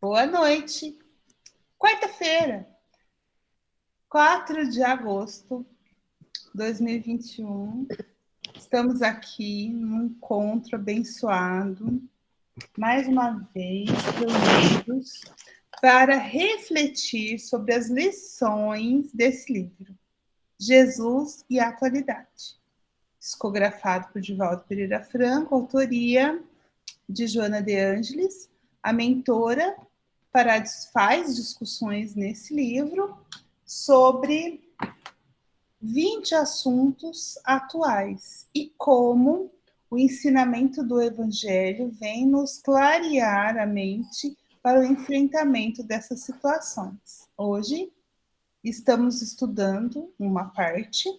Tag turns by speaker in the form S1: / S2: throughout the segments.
S1: Boa noite. Quarta-feira, 4 de agosto de 2021. Estamos aqui num encontro abençoado, mais uma vez reunidos para refletir sobre as lições desse livro, Jesus e a Atualidade, psicografado por Divaldo Pereira Franco, autoria de Joana de Ângeles, a mentora faz discussões nesse livro sobre 20 assuntos atuais e como o ensinamento do Evangelho vem nos clarear a mente para o enfrentamento dessas situações. Hoje estamos estudando uma parte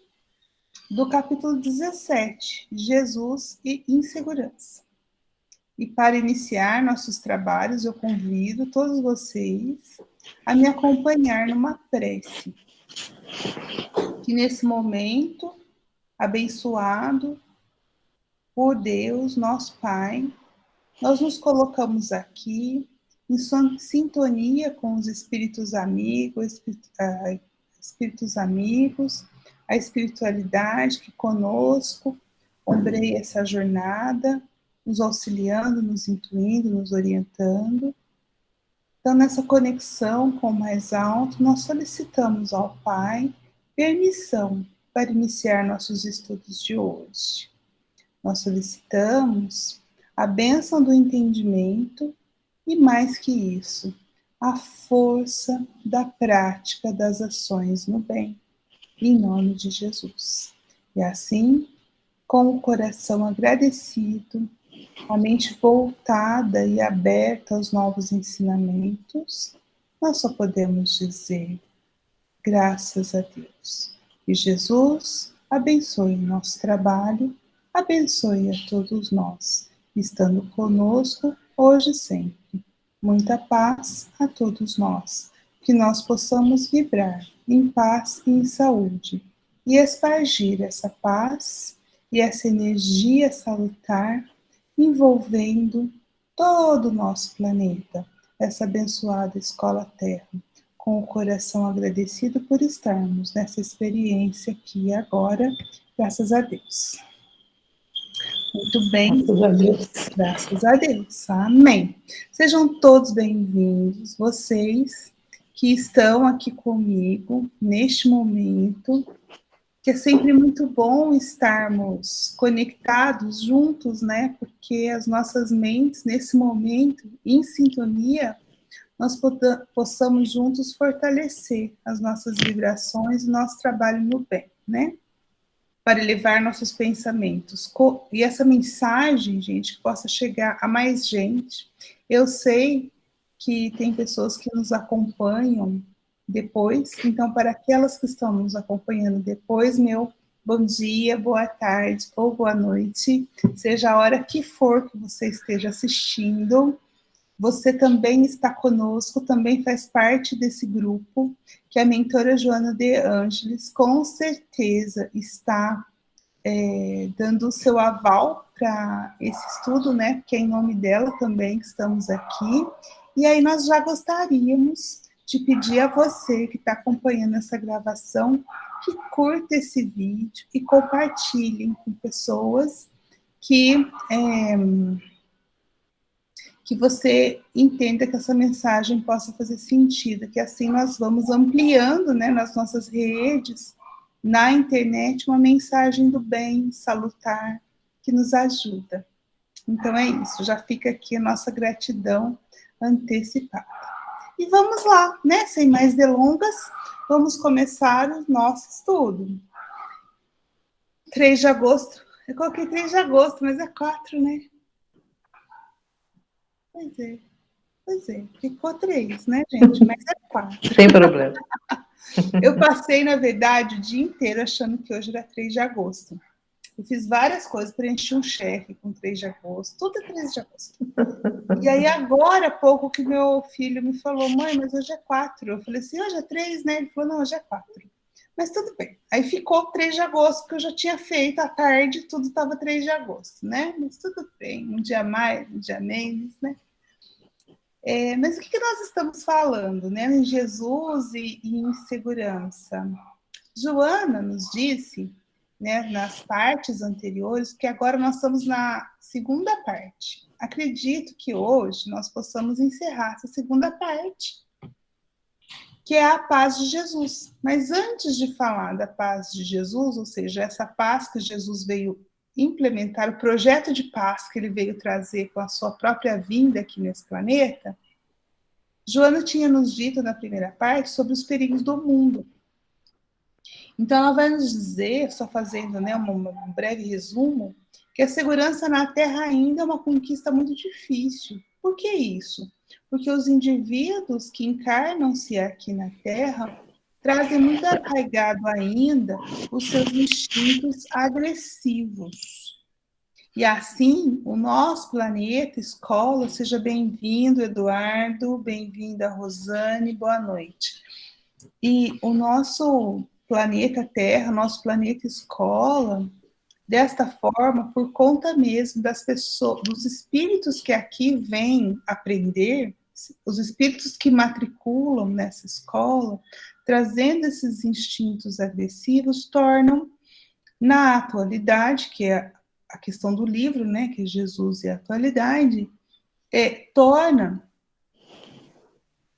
S1: do capítulo 17, Jesus e Insegurança. E para iniciar nossos trabalhos, eu convido todos vocês a me acompanhar numa prece. Que nesse momento, abençoado por Deus, nosso Pai, nós nos colocamos aqui em sintonia com os espíritos amigos, a espiritualidade que conosco ombreia essa jornada, nos auxiliando, nos intuindo, nos orientando. Então, nessa conexão com o mais alto, nós solicitamos ao Pai permissão para iniciar nossos estudos de hoje. Nós solicitamos a bênção do entendimento e, mais que isso, a força da prática das ações no bem, em nome de Jesus. E assim, com o coração agradecido, a mente voltada e aberta aos novos ensinamentos, nós só podemos dizer graças a Deus. E Jesus abençoe o nosso trabalho, abençoe a todos nós, estando conosco hoje e sempre. Muita paz a todos nós, que nós possamos vibrar em paz e em saúde, e espargir essa paz e essa energia salutar envolvendo todo o nosso planeta, essa abençoada escola Terra, com o coração agradecido por estarmos nessa experiência aqui e agora, graças a Deus. Muito bem.
S2: Graças a Deus.
S1: Graças a Deus. Amém. Sejam todos bem-vindos, vocês que estão aqui comigo neste momento, que é sempre muito bom estarmos conectados juntos, né? Porque as nossas mentes, nesse momento, em sintonia, nós possamos juntos fortalecer as nossas vibrações e nosso trabalho no bem, né? Para elevar nossos pensamentos. E essa mensagem, gente, que possa chegar a mais gente. Eu sei que tem pessoas que nos acompanham depois, então, para aquelas que estão nos acompanhando depois, meu bom dia, boa tarde ou boa noite, seja a hora que for que você esteja assistindo, você também está conosco, também faz parte desse grupo, que a mentora Joana de Ângeles, com certeza, está dando o seu aval para esse estudo, né, porque é em nome dela também que estamos aqui, e aí nós já gostaríamos de pedir a você que está acompanhando essa gravação, que curta esse vídeo e compartilhem com pessoas que você entenda que essa mensagem possa fazer sentido, que assim nós vamos ampliando, né, nas nossas redes, na internet, uma mensagem do bem, salutar, que nos ajuda. Então é isso, já fica aqui a nossa gratidão antecipada. E vamos lá, né, sem mais delongas, vamos começar o nosso estudo. 3 de agosto, eu coloquei 3 de agosto, mas é 4, né? Pois é, ficou 3, né, gente? Mas é 4.
S2: Sem problema.
S1: Eu passei, na verdade, o dia inteiro achando que hoje era 3 de agosto. Eu fiz várias coisas, preenchi um cheque com 3 de agosto, tudo é 3 de agosto. E aí, agora há pouco, que meu filho me falou, mãe, mas hoje é 4. Eu falei assim, hoje é 3, né? Ele falou, não, hoje é 4. Mas tudo bem. Aí ficou 3 de agosto, porque eu já tinha feito à tarde, tudo estava 3 de agosto, né? Mas tudo bem, um dia mais, um dia menos, né? Mas o que nós estamos falando, né? Em Jesus e em segurança. Joana nos disse, né, nas partes anteriores, que agora nós estamos na segunda parte. Acredito que hoje nós possamos encerrar essa segunda parte, que é a paz de Jesus. Mas antes de falar da paz de Jesus, ou seja, essa paz que Jesus veio implementar, o projeto de paz que ele veio trazer com a sua própria vinda aqui nesse planeta, Joana tinha nos dito na primeira parte sobre os perigos do mundo. Então, ela vai nos dizer, só fazendo, né, um breve resumo, que a segurança na Terra ainda é uma conquista muito difícil. Por que isso? Porque os indivíduos que encarnam-se aqui na Terra trazem muito arraigado ainda os seus instintos agressivos. E assim, o nosso planeta escola, seja bem-vindo, Eduardo, bem-vinda, Rosane, boa noite. E o nosso planeta Terra, nosso planeta escola, desta forma, por conta mesmo das pessoas, dos espíritos que aqui vêm aprender, os espíritos que matriculam nessa escola, trazendo esses instintos agressivos, tornam, na atualidade, que é a questão do livro, né, que é Jesus e a atualidade, torna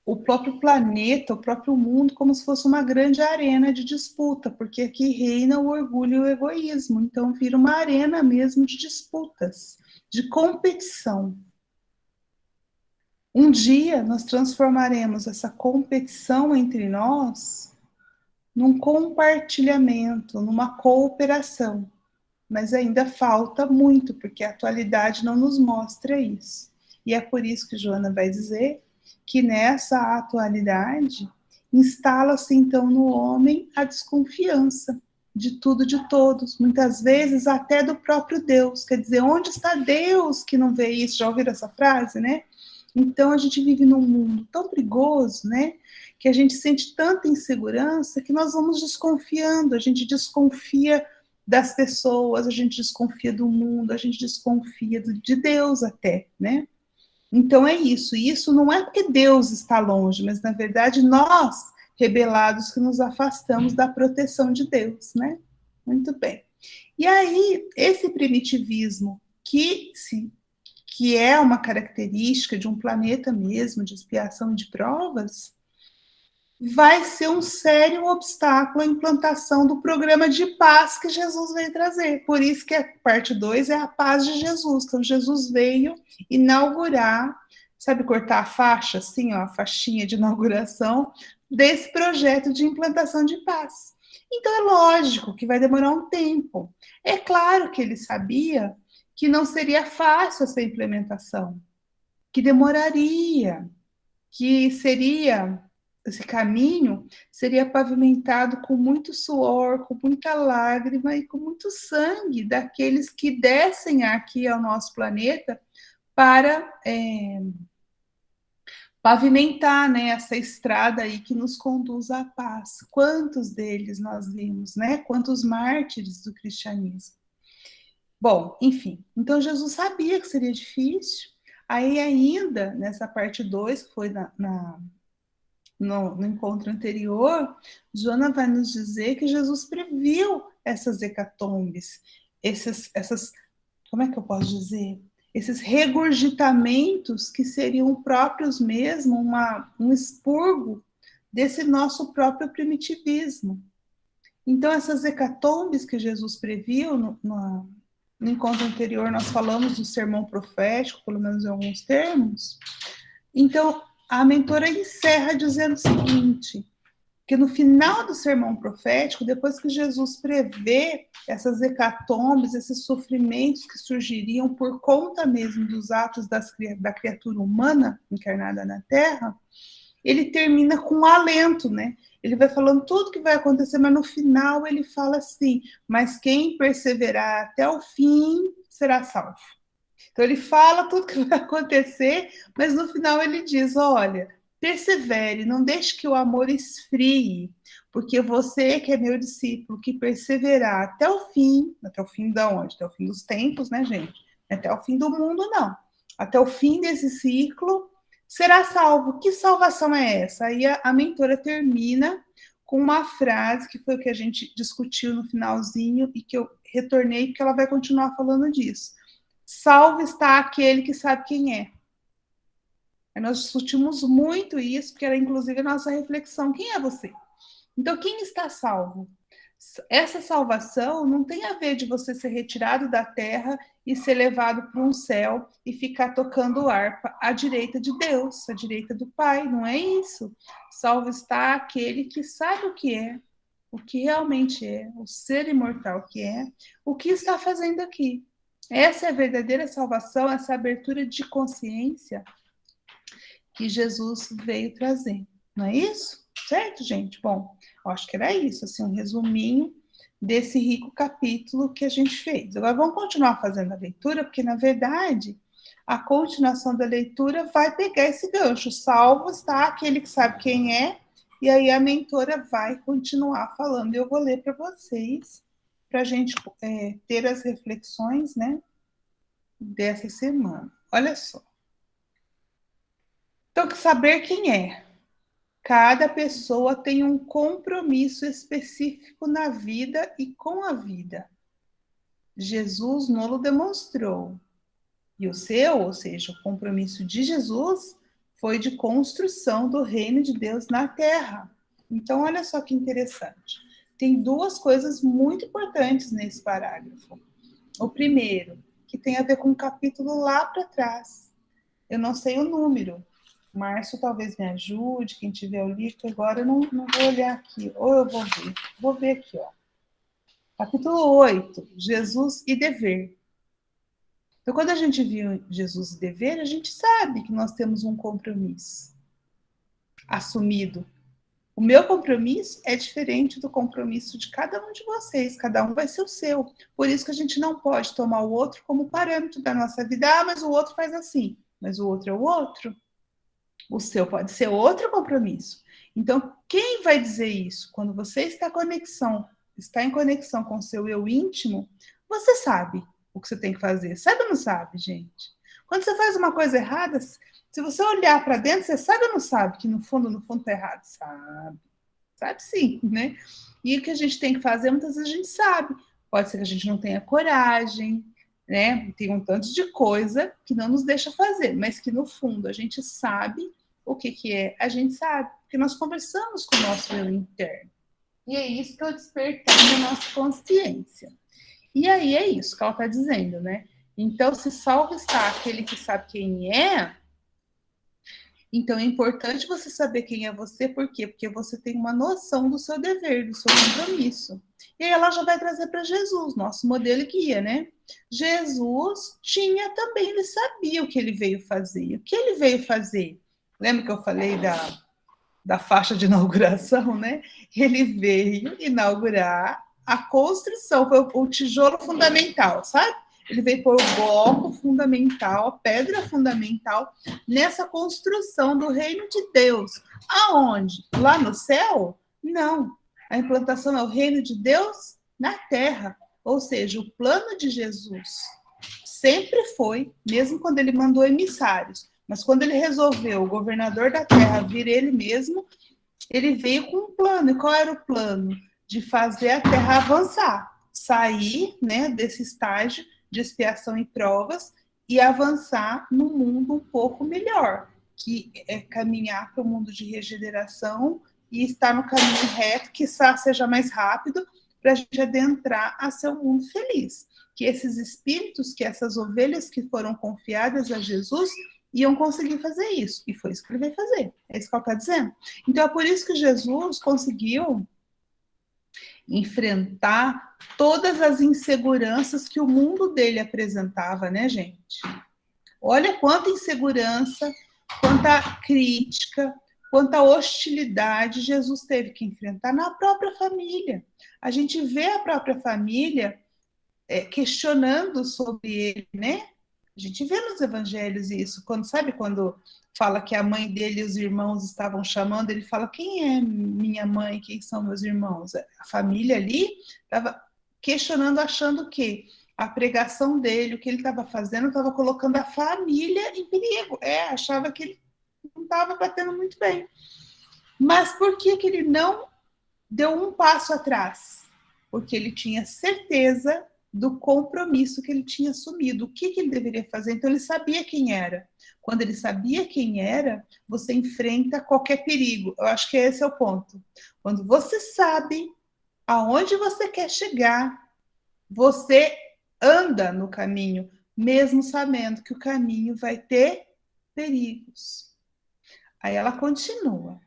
S1: o próprio planeta, o próprio mundo, como se fosse uma grande arena de disputa, porque aqui reina o orgulho e o egoísmo, então vira uma arena mesmo de disputas, de competição. Um dia nós transformaremos essa competição entre nós num compartilhamento, numa cooperação, mas ainda falta muito, porque a atualidade não nos mostra isso. E é por isso que Joana vai dizer que nessa atualidade instala-se então no homem a desconfiança de tudo, de todos, muitas vezes até do próprio Deus. Quer dizer, onde está Deus que não vê isso? Já ouviram essa frase, né? Então a gente vive num mundo tão perigoso, né? Que a gente sente tanta insegurança que nós vamos desconfiando, a gente desconfia das pessoas, a gente desconfia do mundo, a gente desconfia de Deus até, né? Então é isso. E isso não é porque Deus está longe, mas na verdade nós, rebelados, que nos afastamos da proteção de Deus, né? Muito bem. E aí, esse primitivismo que é uma característica de um planeta mesmo, de expiação de provas, vai ser um sério obstáculo à implantação do programa de paz que Jesus veio trazer. Por isso que a parte 2 é a paz de Jesus. Então, Jesus veio inaugurar, sabe, cortar a faixa, assim, ó, a faixinha de inauguração desse projeto de implantação de paz. Então, é lógico que vai demorar um tempo. É claro que ele sabia que não seria fácil essa implementação, que demoraria, que seria esse caminho seria pavimentado com muito suor, com muita lágrima e com muito sangue daqueles que descem aqui ao nosso planeta para pavimentar, né, essa estrada aí que nos conduz à paz. Quantos deles nós vimos, né? Quantos mártires do cristianismo. Bom, enfim, então Jesus sabia que seria difícil. Aí ainda, nessa parte 2, que foi no encontro anterior, Joana vai nos dizer que Jesus previu essas hecatombes, como é que eu posso dizer? Esses regurgitamentos que seriam próprios mesmo, um expurgo desse nosso próprio primitivismo. Então, essas hecatombes que Jesus previu no encontro anterior, nós falamos do sermão profético, pelo menos em alguns termos. Então, a mentora encerra dizendo o seguinte, que no final do sermão profético, depois que Jesus prevê essas hecatombes, esses sofrimentos que surgiriam por conta mesmo dos atos da criatura humana encarnada na Terra, ele termina com um alento, né? Ele vai falando tudo que vai acontecer, mas no final ele fala assim, mas quem perseverar até o fim será salvo. Então ele fala tudo que vai acontecer, mas no final ele diz, olha, persevere, não deixe que o amor esfrie, porque você que é meu discípulo, que perseverar até o fim da onde? Até o fim dos tempos, né, gente? Até o fim do mundo, não. Até o fim desse ciclo, será salvo. Que salvação é essa? Aí a mentora termina com uma frase que foi o que a gente discutiu no finalzinho e que eu retornei, porque ela vai continuar falando disso. Salvo está aquele que sabe quem é. Nós discutimos muito isso, porque era inclusive a nossa reflexão. Quem é você? Então, quem está salvo? Essa salvação não tem a ver de você ser retirado da terra e ser levado para um céu e ficar tocando harpa à direita de Deus, à direita do Pai. Não é isso. Salvo está aquele que sabe o que realmente é, o ser imortal que é, o que está fazendo aqui. Essa é a verdadeira salvação, essa abertura de consciência que Jesus veio trazer. Não é isso? Certo, gente? Bom, acho que era isso, assim, um resuminho desse rico capítulo que a gente fez. Agora vamos continuar fazendo a leitura, porque na verdade a continuação da leitura vai pegar esse gancho. Salvo está aquele que sabe quem é, e aí a mentora vai continuar falando. Eu vou ler para vocês, para a gente ter as reflexões, né, dessa semana. Olha só. Então, saber quem é. Cada pessoa tem um compromisso específico na vida e com a vida. Jesus não demonstrou. E o seu, ou seja, o compromisso de Jesus, foi de construção do reino de Deus na terra. Então, olha só que interessante. Tem duas coisas muito importantes nesse parágrafo. O primeiro, que tem a ver com o capítulo lá para trás. Eu não sei o número. Márcio talvez me ajude, quem tiver o livro, agora eu não vou olhar aqui, ou eu vou ver. Vou ver aqui, ó. Capítulo 8, Jesus e dever. Então, quando a gente viu Jesus e dever, a gente sabe que nós temos um compromisso assumido. O meu compromisso é diferente do compromisso de cada um de vocês, cada um vai ser o seu. Por isso que a gente não pode tomar o outro como parâmetro da nossa vida. Ah, mas o outro faz assim, mas o outro é o outro. O seu pode ser outro compromisso. Então, quem vai dizer isso? Quando você está em conexão com o seu eu íntimo, você sabe o que você tem que fazer. Sabe ou não sabe, gente? Quando você faz uma coisa errada, se você olhar para dentro, você sabe ou não sabe que no fundo está errado? Sabe. Sabe sim, né? E o que a gente tem que fazer, muitas vezes a gente sabe. Pode ser que a gente não tenha coragem, né? Tem um tanto de coisa que não nos deixa fazer, mas que no fundo a gente sabe o que é, a gente sabe, porque nós conversamos com o nosso eu interno. E é isso que é o despertar da nossa consciência. E aí é isso que ela está dizendo, né? Então, se salvo está aquele que sabe quem é, então é importante você saber quem é você, por quê? Porque você tem uma noção do seu dever, do seu compromisso. E aí ela já vai trazer para Jesus, nosso modelo e guia, né? Jesus tinha também, ele sabia o que ele veio fazer. O que ele veio fazer? Lembra que eu falei da faixa de inauguração, né? Ele veio inaugurar a construção, foi o tijolo fundamental, sabe? Ele veio pôr o bloco fundamental, a pedra fundamental nessa construção do reino de Deus. Aonde? Lá no céu? Não. A implantação é o reino de Deus na terra. Ou seja, o plano de Jesus sempre foi, mesmo quando ele mandou emissários, mas quando ele resolveu o governador da terra vir ele mesmo, ele veio com um plano. E qual era o plano? De fazer a terra avançar, sair, né, desse estágio de expiação e provas e avançar no mundo um pouco melhor, que é caminhar para o mundo de regeneração e estar no caminho reto, que seja mais rápido, para a gente adentrar a seu mundo feliz. Que esses espíritos, que essas ovelhas que foram confiadas a Jesus, iam conseguir fazer isso. E foi isso que ele veio fazer. É isso que ela está dizendo. Então, é por isso que Jesus conseguiu enfrentar todas as inseguranças que o mundo dele apresentava, né, gente? Olha quanta insegurança, quanta crítica, quanta hostilidade Jesus teve que enfrentar na própria família. A gente vê a própria família questionando sobre ele, né? A gente vê nos evangelhos isso. Quando fala que a mãe dele e os irmãos estavam chamando, ele fala, quem é minha mãe, quem são meus irmãos? A família ali estava questionando, achando que a pregação dele, o que ele estava fazendo, estava colocando a família em perigo. Achava que ele estava batendo muito bem. Mas por que ele não deu um passo atrás? Porque ele tinha certeza do compromisso que ele tinha assumido, o que ele deveria fazer. Então, ele sabia quem era. Quando ele sabia quem era, você enfrenta qualquer perigo. Eu acho que esse é o ponto. Quando você sabe aonde você quer chegar, você anda no caminho, mesmo sabendo que o caminho vai ter perigos. Aí ela continua.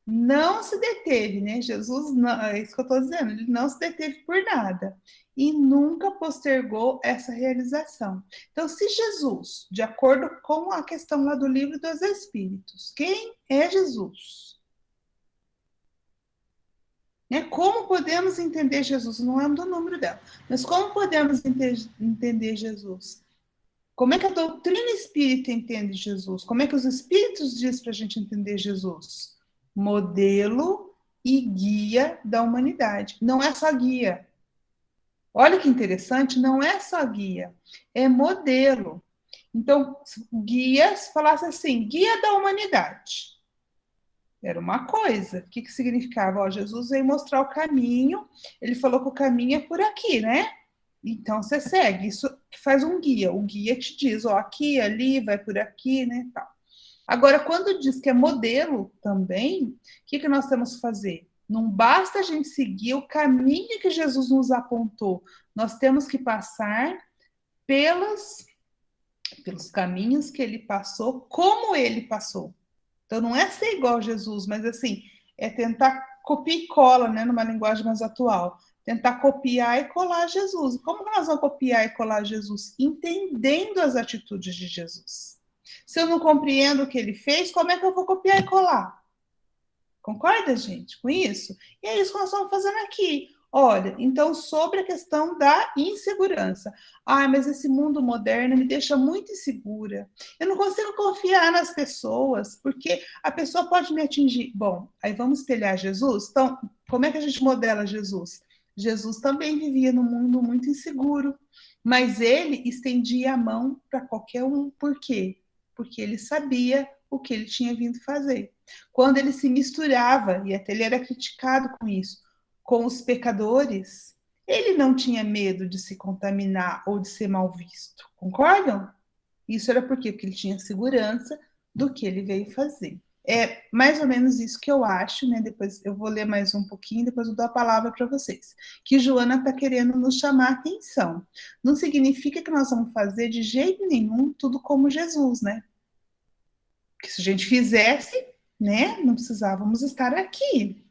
S1: Não se deteve, né? Jesus, não, é isso que eu estou dizendo, ele não se deteve por nada e nunca postergou essa realização. Então, se Jesus, de acordo com a questão lá do livro dos Espíritos, quem é Jesus? Né? Como podemos entender Jesus? Não lembro do número dela, mas como podemos entender Jesus? Como é que a doutrina espírita entende Jesus? Como é que os espíritos dizem para a gente entender Jesus? Modelo e guia da humanidade. Não é só guia. Olha que interessante, não é só guia, é modelo. Então, guia, se falasse assim, guia da humanidade. Era uma coisa. O que significava? Ó, Jesus veio mostrar o caminho, ele falou que o caminho é por aqui, né? Então você segue, isso que faz um guia. O guia te diz, ó, aqui, ali, vai por aqui, né? Tal. Agora, quando diz que é modelo também, o que nós temos que fazer? Não basta a gente seguir o caminho que Jesus nos apontou, nós temos que passar pelos caminhos que ele passou, como ele passou. Então, não é ser igual a Jesus, mas assim, é tentar copiar e cola, né, numa linguagem mais atual. Tentar copiar e colar Jesus. Como que nós vamos copiar e colar Jesus? Entendendo as atitudes de Jesus. Se eu não compreendo o que ele fez, como é que eu vou copiar e colar? Concorda, gente, com isso? E é isso que nós estamos fazendo aqui. Olha, então, sobre a questão da insegurança. Ah, mas esse mundo moderno me deixa muito insegura. Eu não consigo confiar nas pessoas, porque a pessoa pode me atingir. Bom, aí vamos espelhar Jesus? Então, como é que a gente modela Jesus? Jesus também vivia num mundo muito inseguro, mas ele estendia a mão para qualquer um. Por quê? Porque ele sabia o que ele tinha vindo fazer. Quando ele se misturava, e até ele era criticado com isso, com os pecadores, ele não tinha medo de se contaminar ou de ser mal visto. Concordam? Isso era por quê? Porque ele tinha segurança do que ele veio fazer. É mais ou menos isso que eu acho, né? Depois eu vou ler mais um pouquinho, depois eu dou a palavra para vocês. Que Joana está querendo nos chamar a atenção. Não significa que nós vamos fazer de jeito nenhum tudo como Jesus, né? Porque se a gente fizesse, né, não precisávamos estar aqui.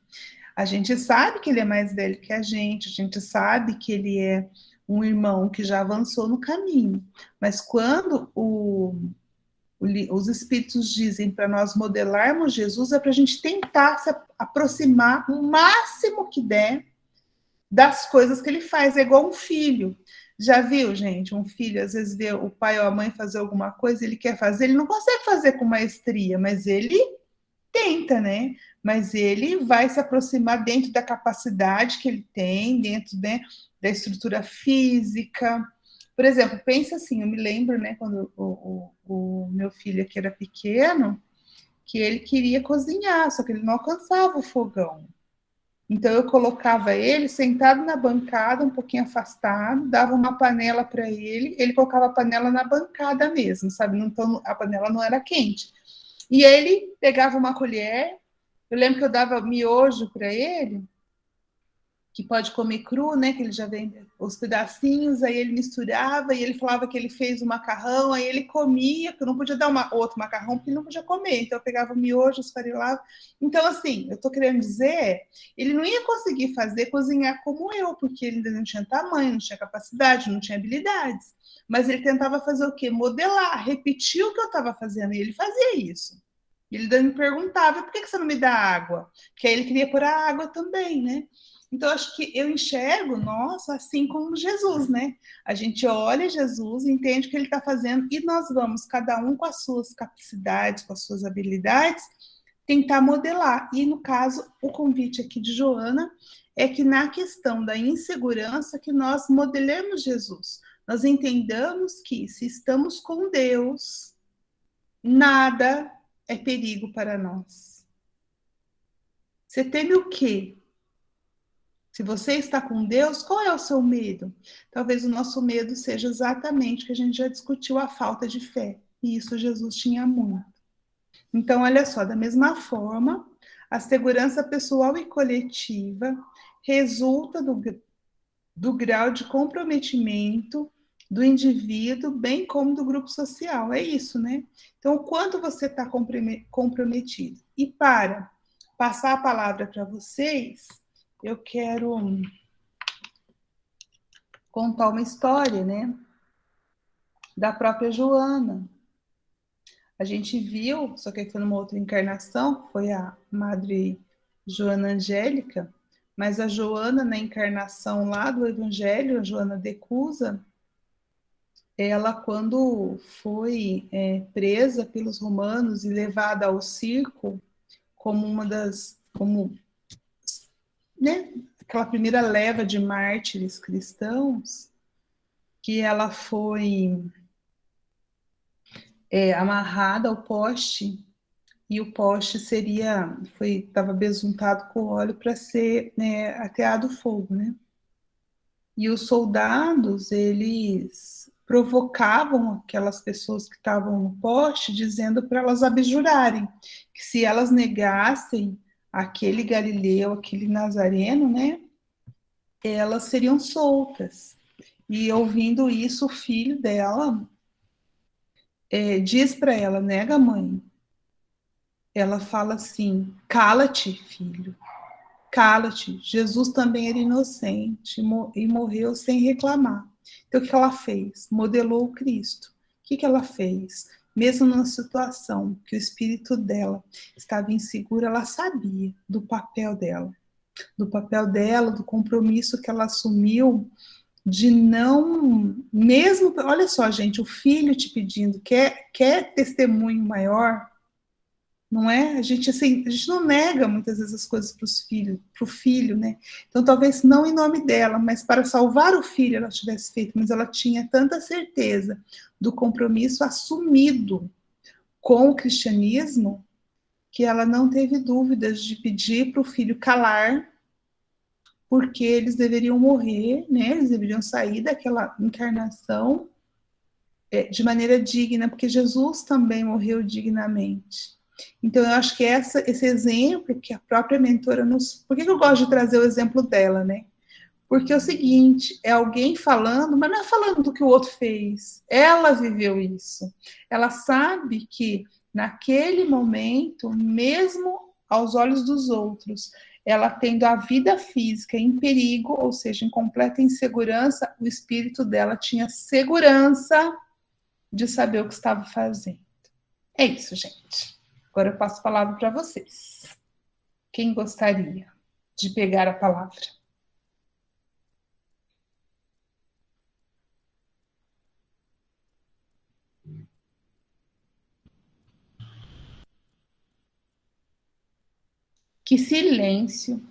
S1: A gente sabe que ele é mais velho que a gente sabe que ele é um irmão que já avançou no caminho. Mas quando os espíritos dizem para nós modelarmos Jesus, é para a gente tentar se aproximar o máximo que der das coisas que ele faz. É igual um filho. Já viu, gente? Um filho, às vezes, vê o pai ou a mãe fazer alguma coisa, ele quer fazer, ele não consegue fazer com maestria, mas ele tenta, né? Mas ele vai se aproximar dentro da capacidade que ele tem, dentro, né, da estrutura física. Por exemplo, pensa assim, eu me lembro, né, quando o meu filho aqui era pequeno, que ele queria cozinhar, só que ele não alcançava o fogão. Então eu colocava ele sentado na bancada, um pouquinho afastado, dava uma panela para ele, ele colocava a panela na bancada mesmo, sabe? Então a panela não era quente. E ele pegava uma colher, eu lembro que eu dava miojo para ele, que pode comer cru, né? Que ele já vem os pedacinhos, aí ele misturava e ele falava que ele fez o macarrão, aí ele comia, porque eu não podia dar outro macarrão, porque ele não podia comer. Então eu pegava o miojo, esfarelava. Então, assim, eu estou querendo dizer, ele não ia conseguir fazer cozinhar como eu, porque ele ainda não tinha tamanho, não tinha capacidade, não tinha habilidades. Mas ele tentava fazer o quê? Modelar, repetir o que eu estava fazendo, e ele fazia isso. Ele me perguntava, por que você não me dá água? Porque aí ele queria pôr a água também, né? Então, acho que eu enxergo, nossa, assim como Jesus, né? A gente olha Jesus, entende o que ele está fazendo e nós vamos, cada um com as suas capacidades, com as suas habilidades, tentar modelar. E, no caso, o convite aqui de Joana é que na questão da insegurança, que nós modelemos Jesus. Nós entendamos que se estamos com Deus, nada é perigo para nós? Você teme o quê? Se você está com Deus, qual é o seu medo? Talvez o nosso medo seja exatamente o que a gente já discutiu, a falta de fé. E isso Jesus tinha muito. Então, olha só, da mesma forma, a segurança pessoal e coletiva resulta do grau de comprometimento do indivíduo, bem como do grupo social. É isso, né? Então, o quanto você está comprometido. E para passar a palavra para vocês, eu quero contar uma história, né? Da própria Joana. A gente viu, só que foi numa outra encarnação, foi a Madre Joana Angélica, mas a Joana, na encarnação lá do Evangelho, a Joana de Cusa, ela, quando foi presa pelos romanos e levada ao circo, como uma das, como, né, aquela primeira leva de mártires cristãos, que ela foi amarrada ao poste, e o poste estava besuntado com óleo para ser, né, ateado fogo, né? E os soldados, eles provocavam aquelas pessoas que estavam no poste, dizendo para elas abjurarem, que se elas negassem aquele Galileu, aquele Nazareno, né, elas seriam soltas. E ouvindo isso, o filho dela diz para ela, nega, mãe. Ela fala assim, cala-te, filho. Cala-te, Jesus também era inocente e morreu sem reclamar. Então, o que ela fez? Modelou o Cristo. O que ela fez? Mesmo numa situação que o espírito dela estava inseguro, ela sabia do papel dela, do compromisso que ela assumiu de não, mesmo, olha só, gente, o filho te pedindo, quer testemunho maior, não é? Assim, a gente não nega muitas vezes as coisas para o filho, né? Então, talvez não em nome dela, mas para salvar o filho ela tivesse feito, mas ela tinha tanta certeza do compromisso assumido com o cristianismo que ela não teve dúvidas de pedir para o filho calar, porque eles deveriam morrer, né? Eles deveriam sair daquela encarnação de maneira digna, porque Jesus também morreu dignamente. Então, eu acho que esse exemplo que a própria mentora nos... Por que eu gosto de trazer o exemplo dela, né? Porque é o seguinte, é alguém falando, mas não é falando do que o outro fez. Ela viveu isso. Ela sabe que, naquele momento, mesmo aos olhos dos outros, ela tendo a vida física em perigo, ou seja, em completa insegurança, o espírito dela tinha segurança de saber o que estava fazendo. É isso, gente. Agora eu passo a palavra para vocês. Quem gostaria de pegar a palavra? Que silêncio.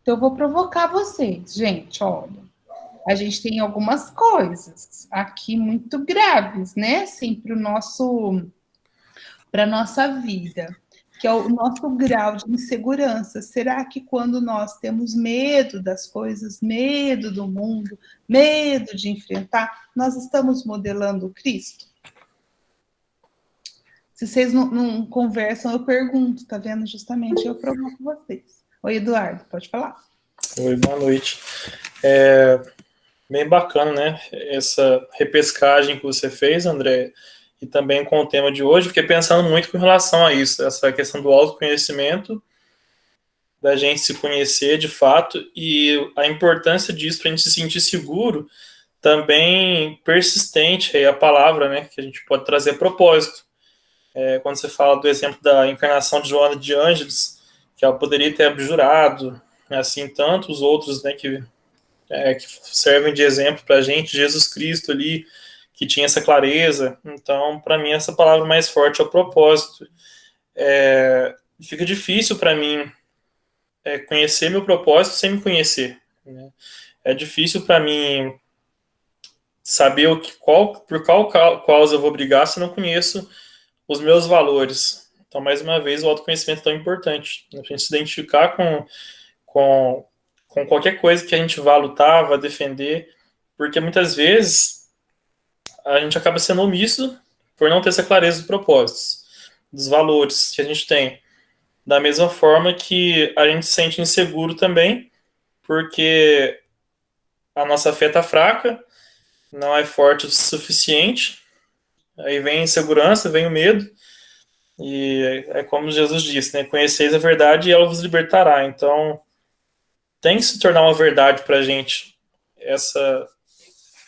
S1: Então eu vou provocar vocês, gente, olha. A gente tem algumas coisas aqui muito graves, né? Assim, para nossa vida, que é o nosso grau de insegurança. Será que quando nós temos medo das coisas, medo do mundo, medo de enfrentar, nós estamos modelando Cristo? Se vocês não conversam, eu pergunto, tá vendo? Justamente eu provoco vocês. Oi, Eduardo, pode falar.
S2: Oi, boa noite. Bem bacana, né? Essa repescagem que você fez, André, e também com o tema de hoje, fiquei pensando muito com relação a isso, essa questão do autoconhecimento, da gente se conhecer de fato, e a importância disso para a gente se sentir seguro, também persistente, é a palavra, né, que a gente pode trazer propósito. Quando você fala do exemplo da encarnação de Joana de Ângeles, que ela poderia ter abjurado, assim, tantos outros, né, que servem de exemplo para a gente, Jesus Cristo ali, que tinha essa clareza. Então, para mim, essa palavra mais forte é o propósito. Fica difícil para mim conhecer meu propósito sem me conhecer, né? É difícil para mim saber por qual causa eu vou brigar se não conheço os meus valores. Então, mais uma vez, o autoconhecimento é tão importante. A gente se identificar com qualquer coisa que a gente vá lutar, vá defender, porque muitas vezes a gente acaba sendo omisso por não ter essa clareza dos propósitos, dos valores que a gente tem. Da mesma forma que a gente se sente inseguro também, porque a nossa fé está fraca, não é forte o suficiente, aí vem a insegurança, vem o medo, e é como Jesus disse, né? Conheceis a verdade e ela vos libertará. Então, tem que se tornar uma verdade para a gente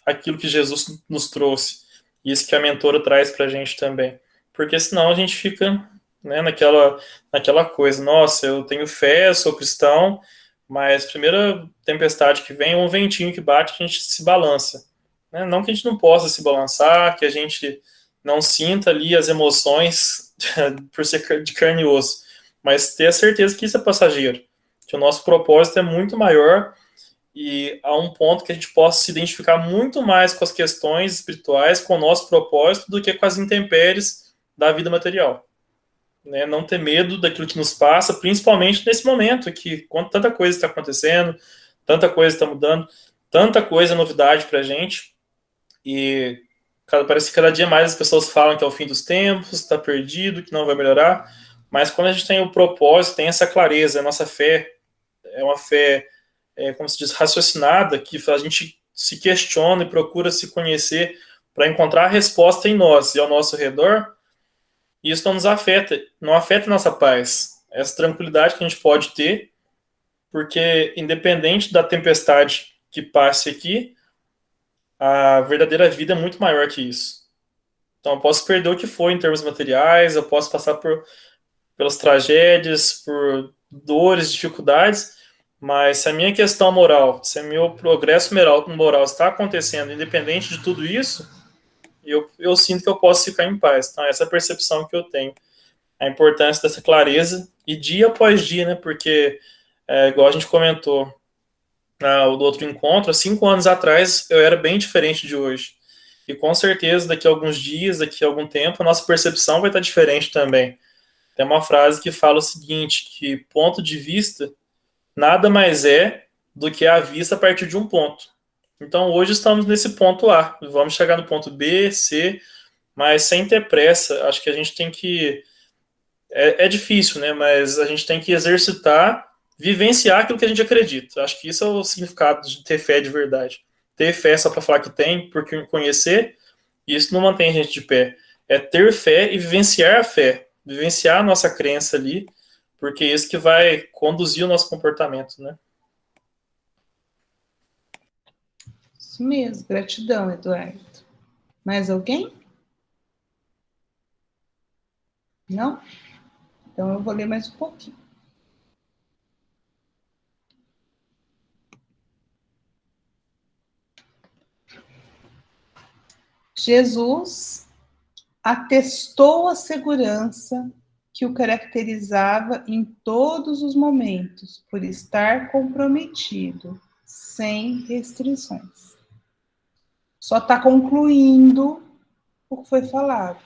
S2: aquilo que Jesus nos trouxe, e isso que a mentora traz para a gente também. Porque senão a gente fica, né, naquela coisa, nossa, eu tenho fé, sou cristão, mas a primeira tempestade que vem, um ventinho que bate, a gente se balança. Né? Não que a gente não possa se balançar, que a gente não sinta ali as emoções por ser de carne e osso, mas ter a certeza que isso é passageiro, que o nosso propósito é muito maior e há um ponto que a gente possa se identificar muito mais com as questões espirituais, com o nosso propósito, do que com as intempéries da vida material. Né? Não ter medo daquilo que nos passa, principalmente nesse momento, que quando tanta coisa está acontecendo, tanta coisa está mudando, tanta coisa é novidade para a gente, e parece que cada dia mais as pessoas falam que é o fim dos tempos, está perdido, que não vai melhorar, mas quando a gente tem o propósito, tem essa clareza, a nossa fé é uma fé, como se diz, raciocinada, que a gente se questiona e procura se conhecer para encontrar a resposta em nós e ao nosso redor, e isso não nos afeta, não afeta a nossa paz, essa tranquilidade que a gente pode ter, porque independente da tempestade que passe aqui, a verdadeira vida é muito maior que isso. Então eu posso perder o que for em termos materiais, eu posso passar pelas tragédias, por dores, dificuldades, mas se a minha questão moral, se o meu progresso moral está acontecendo independente de tudo isso, eu sinto que eu posso ficar em paz. Então essa é a percepção que eu tenho. A importância dessa clareza, e dia após dia, né? Porque, igual a gente comentou do outro encontro, há 5 anos atrás eu era bem diferente de hoje. E com certeza daqui a alguns dias, daqui a algum tempo, a nossa percepção vai estar diferente também. Tem uma frase que fala o seguinte, que ponto de vista nada mais é do que a vista a partir de um ponto. Então hoje estamos nesse ponto A, vamos chegar no ponto B, C, mas sem ter pressa. Acho que a gente tem que... É difícil, né? Mas a gente tem que exercitar, vivenciar aquilo que a gente acredita. Acho que isso é o significado de ter fé de verdade. Ter fé só para falar que tem, porque conhecer, isso não mantém a gente de pé. É ter fé e vivenciar a fé, vivenciar a nossa crença ali, porque é isso que vai conduzir o nosso comportamento, né?
S1: Isso mesmo, gratidão, Eduardo. Mais alguém? Não? Então eu vou ler mais um pouquinho. Jesus atestou a segurança que o caracterizava em todos os momentos, por estar comprometido, sem restrições. Só está concluindo o que foi falado.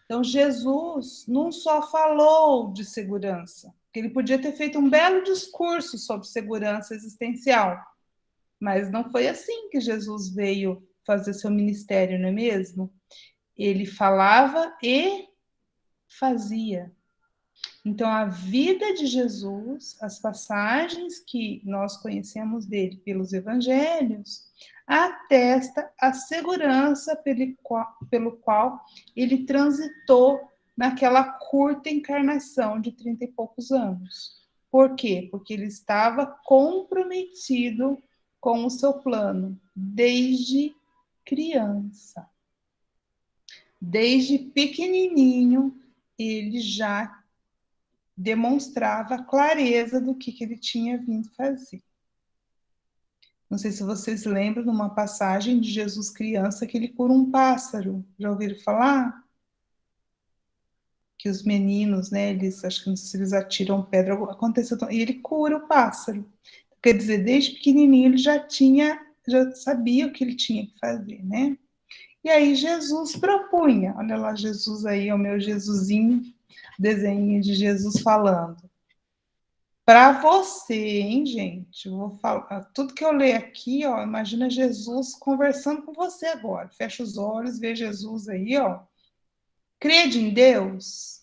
S1: Então, Jesus não só falou de segurança, porque ele podia ter feito um belo discurso sobre segurança existencial, mas não foi assim que Jesus veio fazer seu ministério, não é mesmo? Ele falava e fazia. Então, a vida de Jesus, as passagens que nós conhecemos dele pelos evangelhos, atesta a segurança pelo qual ele transitou naquela curta encarnação de 30 e poucos anos. Por quê? Porque ele estava comprometido com o seu plano desde criança. Desde pequenininho, ele já demonstrava a clareza do que ele tinha vindo fazer. Não sei se vocês lembram de uma passagem de Jesus criança que ele cura um pássaro. Já ouviram falar? Que os meninos, né, eles, acho que não sei se eles atiram pedra, aconteceu, e ele cura o pássaro. Quer dizer, desde pequenininho ele já sabia o que ele tinha que fazer, né? E aí Jesus propunha, olha lá Jesus aí, é o meu Jesusinho, desenho de Jesus falando. Para você, hein, gente? Eu vou falar tudo que eu ler aqui, ó. Imagina Jesus conversando com você agora. Fecha os olhos, vê Jesus aí, ó. Crede em Deus?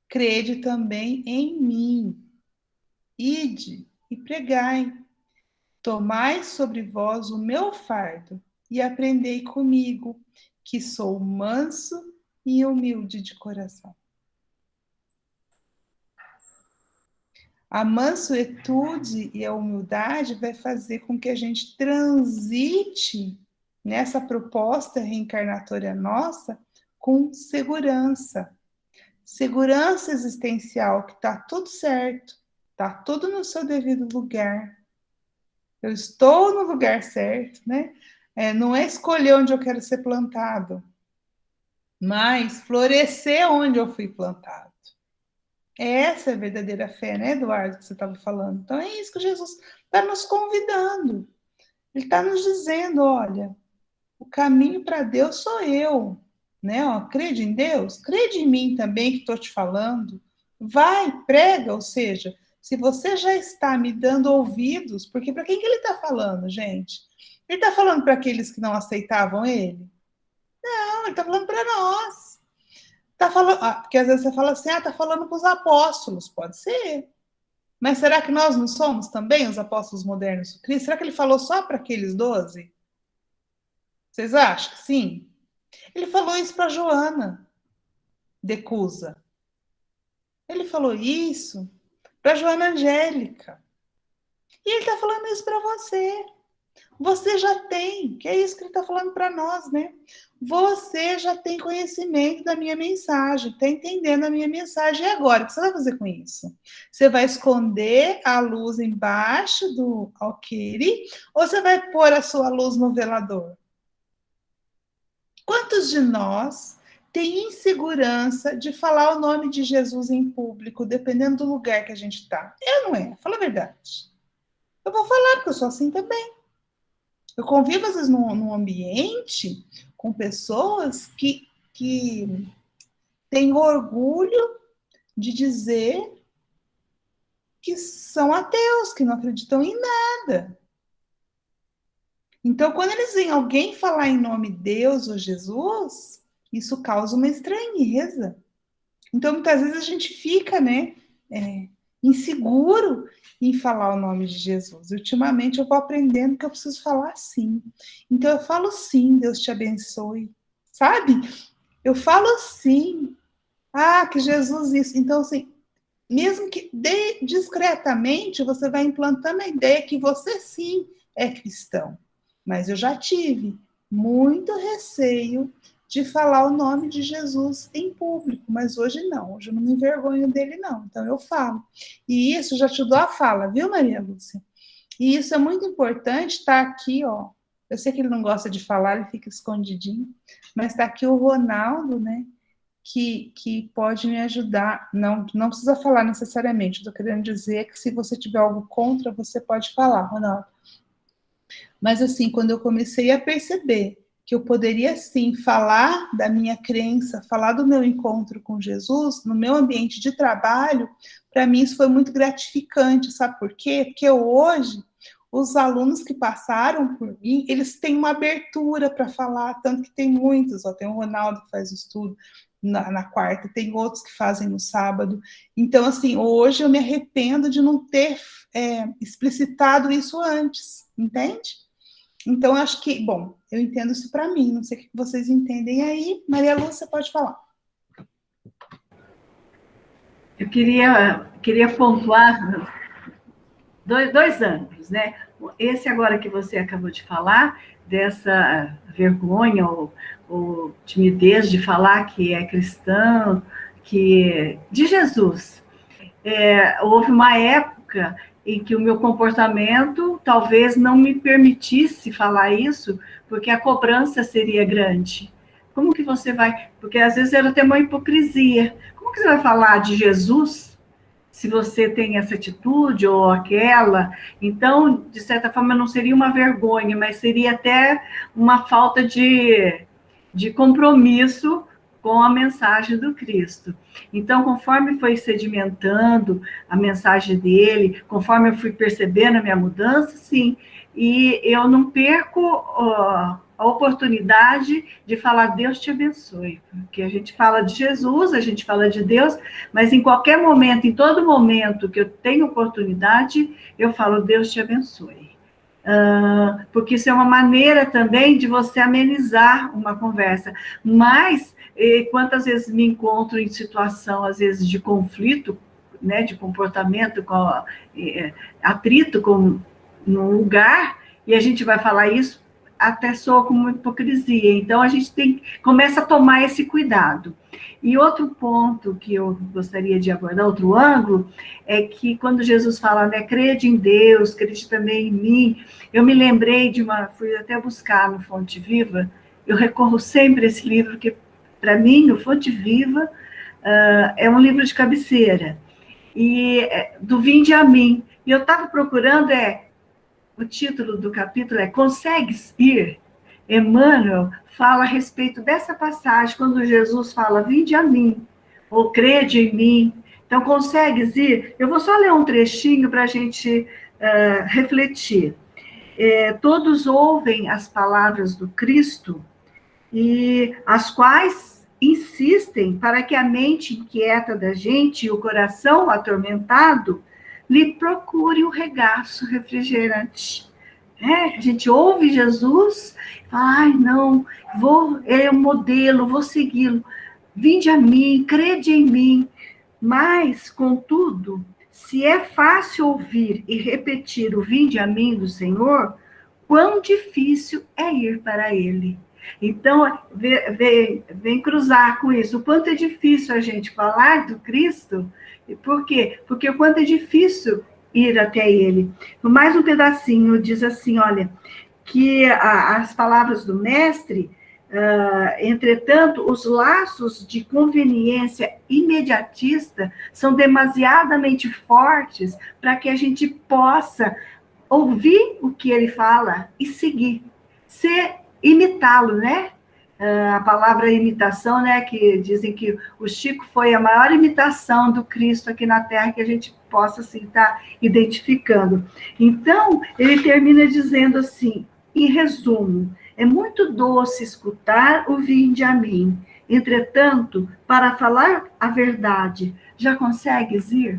S1: Crede também em mim. Ide e pregai. Tomai sobre vós o meu fardo e aprendei comigo, que sou manso e humilde de coração. A mansuetude e a humildade vai fazer com que a gente transite nessa proposta reencarnatória nossa com segurança. Segurança existencial, que está tudo certo, está tudo no seu devido lugar. Eu estou no lugar certo, né? Não é escolher onde eu quero ser plantado, mas florescer onde eu fui plantado. Essa é a verdadeira fé, né, Eduardo, que você estava falando. Então é isso que Jesus está nos convidando. Ele está nos dizendo, olha, o caminho para Deus sou eu, né? Ó, crede em Deus, crede em mim também que estou te falando. Vai, prega, ou seja, se você já está me dando ouvidos, porque para quem que ele está falando, gente? Ele está falando para aqueles que não aceitavam ele? Não, ele está falando para nós. Tá falando, porque às vezes você fala assim, tá falando com os apóstolos, pode ser. Mas será que nós não somos também os apóstolos modernos do Cristo? Será que ele falou só para aqueles 12? Vocês acham que sim? Ele falou isso para Joana de Cusa. Ele falou isso para Joana Angélica. E ele está falando isso para você. Você já tem, que é isso que ele está falando para nós, né? Você já tem conhecimento da minha mensagem, está entendendo a minha mensagem. E agora, o que você vai fazer com isso? Você vai esconder a luz embaixo do alqueire ou você vai pôr a sua luz no velador? Quantos de nós têm insegurança de falar o nome de Jesus em público, dependendo do lugar que a gente está? Eu não é, fala a verdade. Eu vou falar, porque eu sou assim também. Eu convivo, às vezes, num ambiente com pessoas que têm orgulho de dizer que são ateus, que não acreditam em nada. Então, quando eles veem alguém falar em nome de Deus ou Jesus, isso causa uma estranheza. Então, muitas vezes a gente fica, né, inseguro em falar o nome de Jesus. Ultimamente eu vou aprendendo que eu preciso falar sim. Então eu falo sim, Deus te abençoe. Sabe? Eu falo sim. Que Jesus isso. Então, assim, mesmo que discretamente, você vai implantando a ideia que você sim é cristão. Mas eu já tive muito receio de falar o nome de Jesus em público, mas hoje não, hoje eu não me envergonho dele não, então eu falo. E isso já te dou a fala, viu, Maria Lúcia? E isso é muito importante, tá aqui, ó, eu sei que ele não gosta de falar, ele fica escondidinho, mas tá aqui o Ronaldo, né, que pode me ajudar, não precisa falar necessariamente, estou querendo dizer que se você tiver algo contra, você pode falar, Ronaldo. Mas assim, quando eu comecei a perceber que eu poderia, sim, falar da minha crença, falar do meu encontro com Jesus, no meu ambiente de trabalho, para mim isso foi muito gratificante, sabe por quê? Porque hoje, os alunos que passaram por mim, eles têm uma abertura para falar, tanto que tem muitos, ó, tem o Ronaldo que faz o estudo na quarta, tem outros que fazem no sábado. Então, assim, hoje eu me arrependo de não ter explicitado isso antes, entende? Então, acho que, bom, eu entendo isso para mim, não sei o que vocês entendem aí. Maria Lúcia, pode falar.
S3: Eu queria pontuar dois ângulos, né? Esse agora que você acabou de falar, dessa vergonha ou timidez de falar que é cristão, de Jesus. Houve uma época em que o meu comportamento talvez não me permitisse falar isso, porque a cobrança seria grande. Como que você vai... Porque às vezes era até uma hipocrisia. Como que você vai falar de Jesus se você tem essa atitude ou aquela? Então, de certa forma, não seria uma vergonha, mas seria até uma falta de compromisso com a mensagem do Cristo. Então, conforme foi sedimentando a mensagem dele, conforme eu fui percebendo a minha mudança, sim, e eu não perco a oportunidade de falar Deus te abençoe, porque a gente fala de Jesus, a gente fala de Deus, mas em qualquer momento, em todo momento que eu tenho oportunidade, eu falo Deus te abençoe. Porque isso é uma maneira também de você amenizar uma conversa. Mas, quantas vezes me encontro em situação, às vezes, de conflito, né, de comportamento, atrito no lugar, e a gente vai falar isso, até soa como hipocrisia. Então, a gente começa a tomar esse cuidado. E outro ponto que eu gostaria de abordar, outro ângulo, é que quando Jesus fala, né, crede em Deus, crede também em mim, eu me lembrei fui até buscar no Fonte Viva, eu recorro sempre a esse livro, que para mim, o Fonte Viva, é um livro de cabeceira, e do Vinde a Mim. E eu estava procurando, o título do capítulo é Consegues Ir? Emmanuel fala a respeito dessa passagem, quando Jesus fala, vinde a mim, ou crede em mim. Então, consegues ir? Eu vou só ler um trechinho para a gente refletir. Todos ouvem as palavras do Cristo, e as quais insistem para que a mente inquieta da gente e o coração atormentado lhe procure o regaço refrigerante. A gente ouve Jesus, fala, ai, não, é o modelo, vou segui-lo. Vinde a mim, crede em mim. Mas, contudo, se é fácil ouvir e repetir o vinde a mim do Senhor, quão difícil é ir para ele. Então, vem cruzar com isso. O quanto é difícil a gente falar do Cristo. Por quê? Porque o quanto é difícil ir até ele. Mais um pedacinho diz assim, olha, que as palavras do mestre, entretanto, os laços de conveniência imediatista são demasiadamente fortes para que a gente possa ouvir o que ele fala e seguir, imitá-lo, né? A palavra imitação, né, que dizem que o Chico foi a maior imitação do Cristo aqui na Terra, que a gente possa, assim, estar identificando. Então, ele termina dizendo assim, em resumo, é muito doce escutar o vinde a mim, entretanto, para falar a verdade, já consegues ir?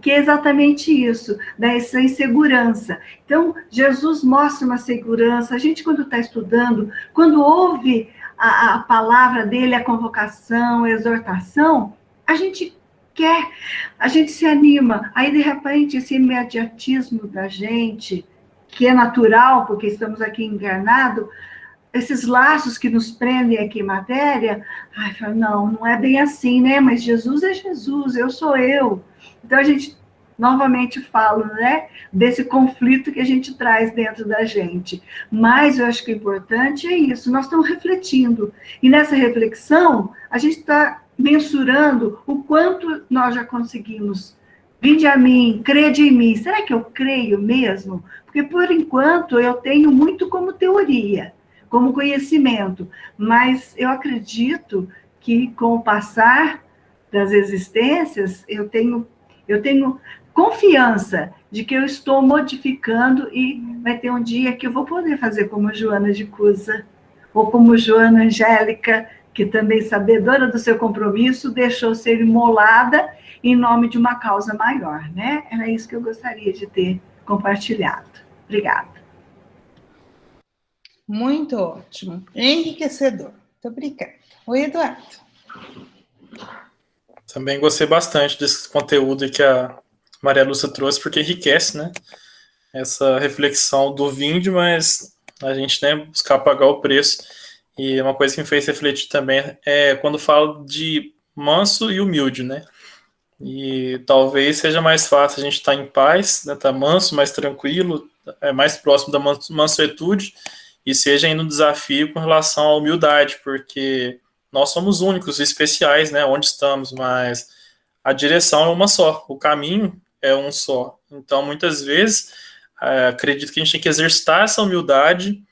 S3: Que é exatamente isso, dessa insegurança. Então, Jesus mostra uma segurança. A gente, quando está estudando, quando ouve a palavra dele, a convocação, a exortação, a gente quer, a gente se anima. Aí, de repente, esse imediatismo da gente, que é natural, porque estamos aqui encarnados, esses laços que nos prendem aqui em matéria, não é bem assim, né? Mas Jesus é Jesus, eu sou eu. Então, a gente, novamente falo, né, desse conflito que a gente traz dentro da gente. Mas eu acho que o importante é isso, nós estamos refletindo. E nessa reflexão, a gente está mensurando o quanto nós já conseguimos. Vinde a mim, crede em mim. Será que eu creio mesmo? Porque, por enquanto, eu tenho muito como teoria, como conhecimento. Mas eu acredito que, com o passar das existências, eu tenho confiança de que eu estou modificando e vai ter um dia que eu vou poder fazer como Joana de Cusa, ou como Joana Angélica, que também, sabedora do seu compromisso, deixou ser imolada em nome de uma causa maior, né? Era isso que eu gostaria de ter compartilhado. Obrigada.
S1: Muito ótimo. Enriquecedor. Muito obrigada. Oi, Eduardo.
S2: Também gostei bastante desse conteúdo que a Maria Lúcia trouxe, porque enriquece, né? Essa reflexão do vinde, mas a gente, né, buscar pagar o preço. E uma coisa que me fez refletir também é quando falo de manso e humilde, né? E talvez seja mais fácil a gente estar em paz, né, estar manso, mais tranquilo, mais próximo da mansuetude, e seja ainda um desafio com relação à humildade, porque nós somos únicos e especiais, né, onde estamos, mas a direção é uma só, o caminho é um só. Então, muitas vezes, acredito que a gente tem que exercitar essa humildade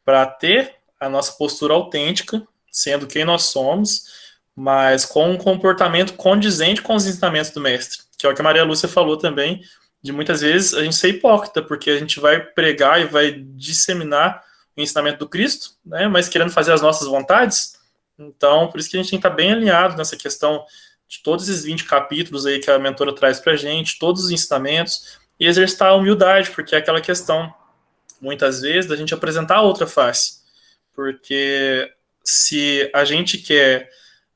S2: para ter a nossa postura autêntica, sendo quem nós somos, mas com um comportamento condizente com os ensinamentos do mestre, que é o que a Maria Lúcia falou também, de muitas vezes a gente ser hipócrita, porque a gente vai pregar e vai disseminar o ensinamento do Cristo, né, mas querendo fazer as nossas vontades. Então, por isso que a gente tem que estar bem alinhado nessa questão de todos esses 20 capítulos aí que a mentora traz pra gente, todos os ensinamentos, e exercitar a humildade, porque é aquela questão, muitas vezes, da gente apresentar a outra face. Porque se a gente quer,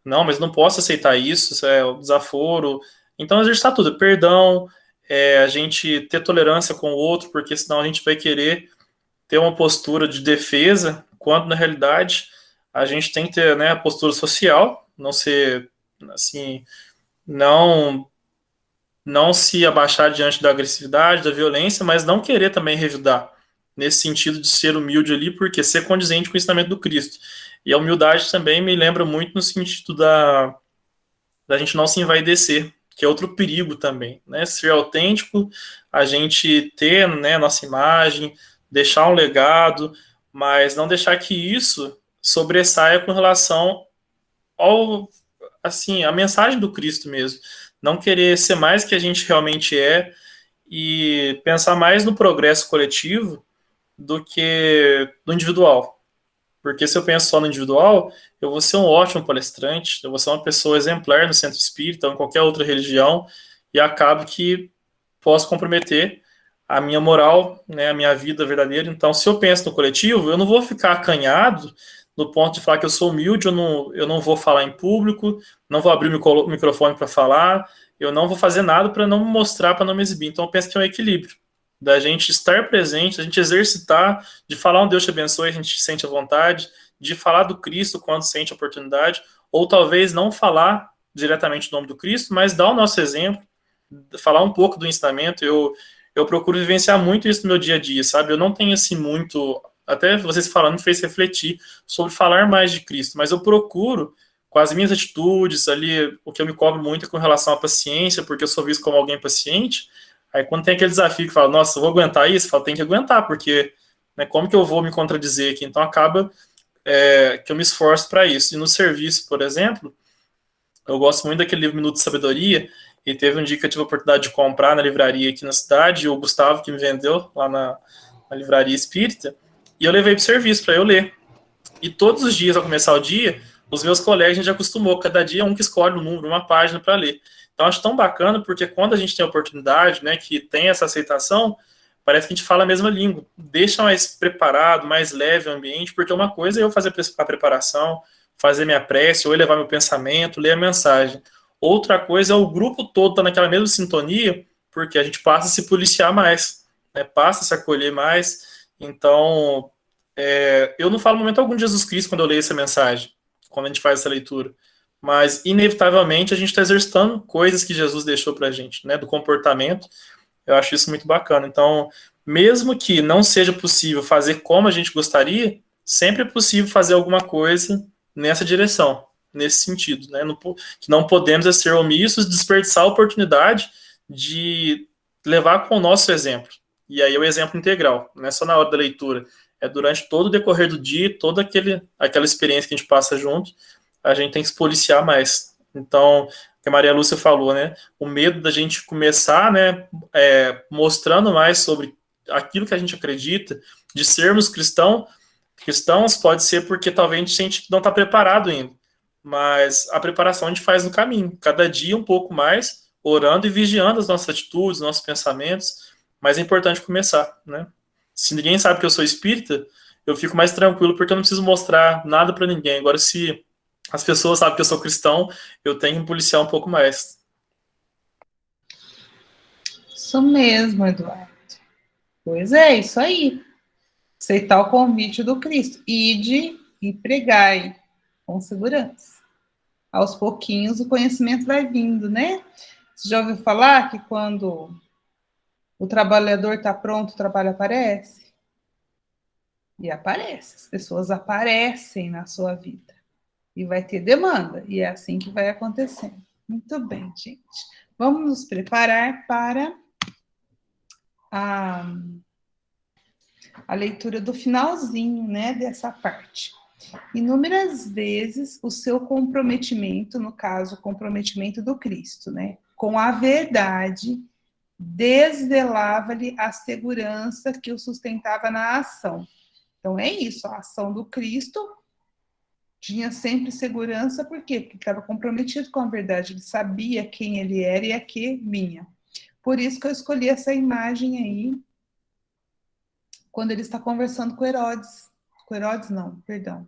S2: não, mas não posso aceitar isso é o desaforo, então exercitar tudo, perdão, a gente ter tolerância com o outro, porque senão a gente vai querer ter uma postura de defesa, quando na realidade a gente tem que ter, né, a postura social, não ser assim, não se abaixar diante da agressividade, da violência, mas não querer também revidar, nesse sentido de ser humilde ali, porque ser condizente com o ensinamento do Cristo. E a humildade também me lembra muito no sentido da gente não se envaidecer, que é outro perigo também, né? Ser autêntico, a gente ter, né, nossa imagem, deixar um legado, mas não deixar que isso sobressaia com relação ao, assim, a mensagem do Cristo mesmo. Não querer ser mais que a gente realmente é e pensar mais no progresso coletivo do que no individual. Porque se eu penso só no individual, eu vou ser um ótimo palestrante, eu vou ser uma pessoa exemplar no centro espírita ou em qualquer outra religião e acabo que posso comprometer a minha moral, né, a minha vida verdadeira. Então, se eu penso no coletivo, eu não vou ficar acanhado no ponto de falar que eu sou humilde, eu não vou falar em público, não vou abrir o microfone para falar, eu não vou fazer nada para não me mostrar, para não me exibir. Então, eu penso que é um equilíbrio da gente estar presente, a gente exercitar, de falar um Deus te abençoe, a gente sente a vontade, de falar do Cristo quando sente a oportunidade, ou talvez não falar diretamente o nome do Cristo, mas dar o nosso exemplo, falar um pouco do ensinamento. Eu procuro vivenciar muito isso no meu dia a dia, sabe? Eu não tenho assim muito, até vocês falando me fez refletir sobre falar mais de Cristo, mas eu procuro, com as minhas atitudes ali, o que eu me cobro muito é com relação à paciência, porque eu sou visto como alguém paciente. Aí quando tem aquele desafio que fala, nossa, eu vou aguentar isso, eu falo, tem que aguentar, porque, né, como que eu vou me contradizer aqui? Então acaba que eu me esforço para isso. E no serviço, por exemplo, eu gosto muito daquele livro Minuto de Sabedoria, e teve um dia que eu tive a oportunidade de comprar na livraria aqui na cidade, o Gustavo que me vendeu lá na livraria espírita, e eu levei para o serviço para eu ler. E todos os dias, ao começar o dia, os meus colegas, a gente já acostumou, cada dia um que escolhe um número, uma página para ler. Então, acho tão bacana, porque quando a gente tem a oportunidade, né, que tem essa aceitação, parece que a gente fala a mesma língua. Deixa mais preparado, mais leve o ambiente, porque uma coisa é eu fazer a preparação, fazer minha prece, ou elevar meu pensamento, ler a mensagem. Outra coisa é o grupo todo estar naquela mesma sintonia, porque a gente passa a se policiar mais, né, passa a se acolher mais. Então, eu não falo em momento algum de Jesus Cristo quando eu leio essa mensagem, quando a gente faz essa leitura. Mas, inevitavelmente, a gente está exercitando coisas que Jesus deixou para a gente, né, do comportamento. Eu acho isso muito bacana. Então, mesmo que não seja possível fazer como a gente gostaria, sempre é possível fazer alguma coisa nessa direção, nesse sentido, né? Que não podemos é ser omissos, desperdiçar a oportunidade de levar com o nosso exemplo. E aí é o exemplo integral, não é só na hora da leitura, é durante todo o decorrer do dia, toda aquela experiência que a gente passa junto, a gente tem que se policiar mais. Então, o que a Maria Lúcia falou, né? O medo da gente começar, né, mostrando mais sobre aquilo que a gente acredita, de sermos cristãos pode ser porque talvez a gente não está preparado ainda. Mas a preparação a gente faz no caminho, cada dia um pouco mais, orando e vigiando as nossas atitudes, nossos pensamentos, mas é importante começar, né? Se ninguém sabe que eu sou espírita, eu fico mais tranquilo porque eu não preciso mostrar nada para ninguém. Agora, se as pessoas sabem que eu sou cristão, eu tenho que me policiar um pouco mais.
S1: Isso mesmo, Eduardo. Pois é, isso aí. Aceitar o convite do Cristo. Ide e pregai com segurança. Aos pouquinhos o conhecimento vai vindo, né? Você já ouviu falar que quando o trabalhador está pronto, o trabalho aparece? E aparece. As pessoas aparecem na sua vida. E vai ter demanda. E é assim que vai acontecendo. Muito bem, gente. Vamos nos preparar para a leitura do finalzinho, né, dessa parte. Inúmeras vezes o seu comprometimento, no caso, o comprometimento do Cristo, né, com a verdade, desvelava-lhe a segurança que o sustentava na ação. Então é isso, a ação do Cristo tinha sempre segurança, por quê? Porque estava comprometido com a verdade, ele sabia quem ele era e a que vinha. Por isso que eu escolhi essa imagem aí, quando ele está conversando com Herodes. Com Herodes, não, perdão.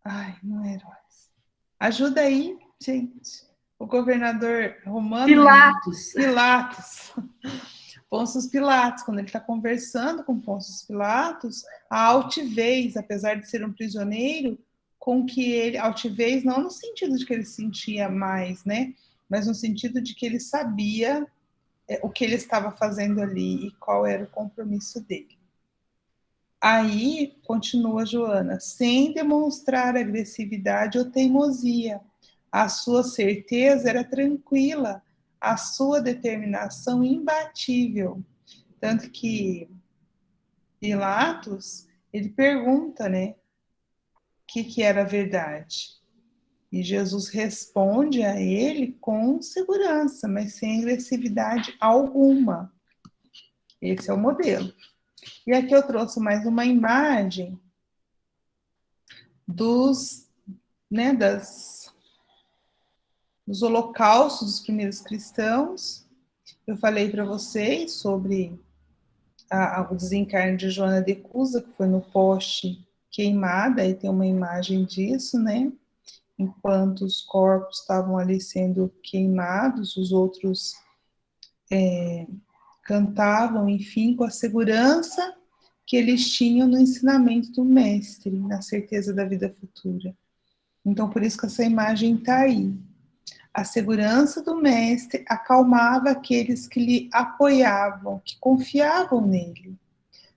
S1: Ai, não é Herodes. Ajuda aí, gente. O governador romano.
S3: Pilatos.
S1: Pilatos. Pôncio Pilatos, quando ele está conversando com Pôncio Pilatos, a altivez, apesar de ser um prisioneiro, com que ele, altivez não no sentido de que ele sentia mais, né, mas no sentido de que ele sabia o que ele estava fazendo ali e qual era o compromisso dele. Aí, continua Joana, sem demonstrar agressividade ou teimosia, a sua certeza era tranquila, a sua determinação imbatível. Tanto que Pilatos, ele pergunta, né, o que era a verdade. E Jesus responde a ele com segurança, mas sem agressividade alguma. Esse é o modelo. E aqui eu trouxe mais uma imagem dos holocaustos dos primeiros cristãos. Eu falei para vocês sobre o desencarne de Joana de Cusa, que foi no poste queimada, e tem uma imagem disso, né? Enquanto os corpos estavam ali sendo queimados, os outros cantavam, enfim, com a segurança que eles tinham no ensinamento do mestre, na certeza da vida futura. Então, por isso que essa imagem está aí. A segurança do mestre acalmava aqueles que lhe apoiavam, que confiavam nele.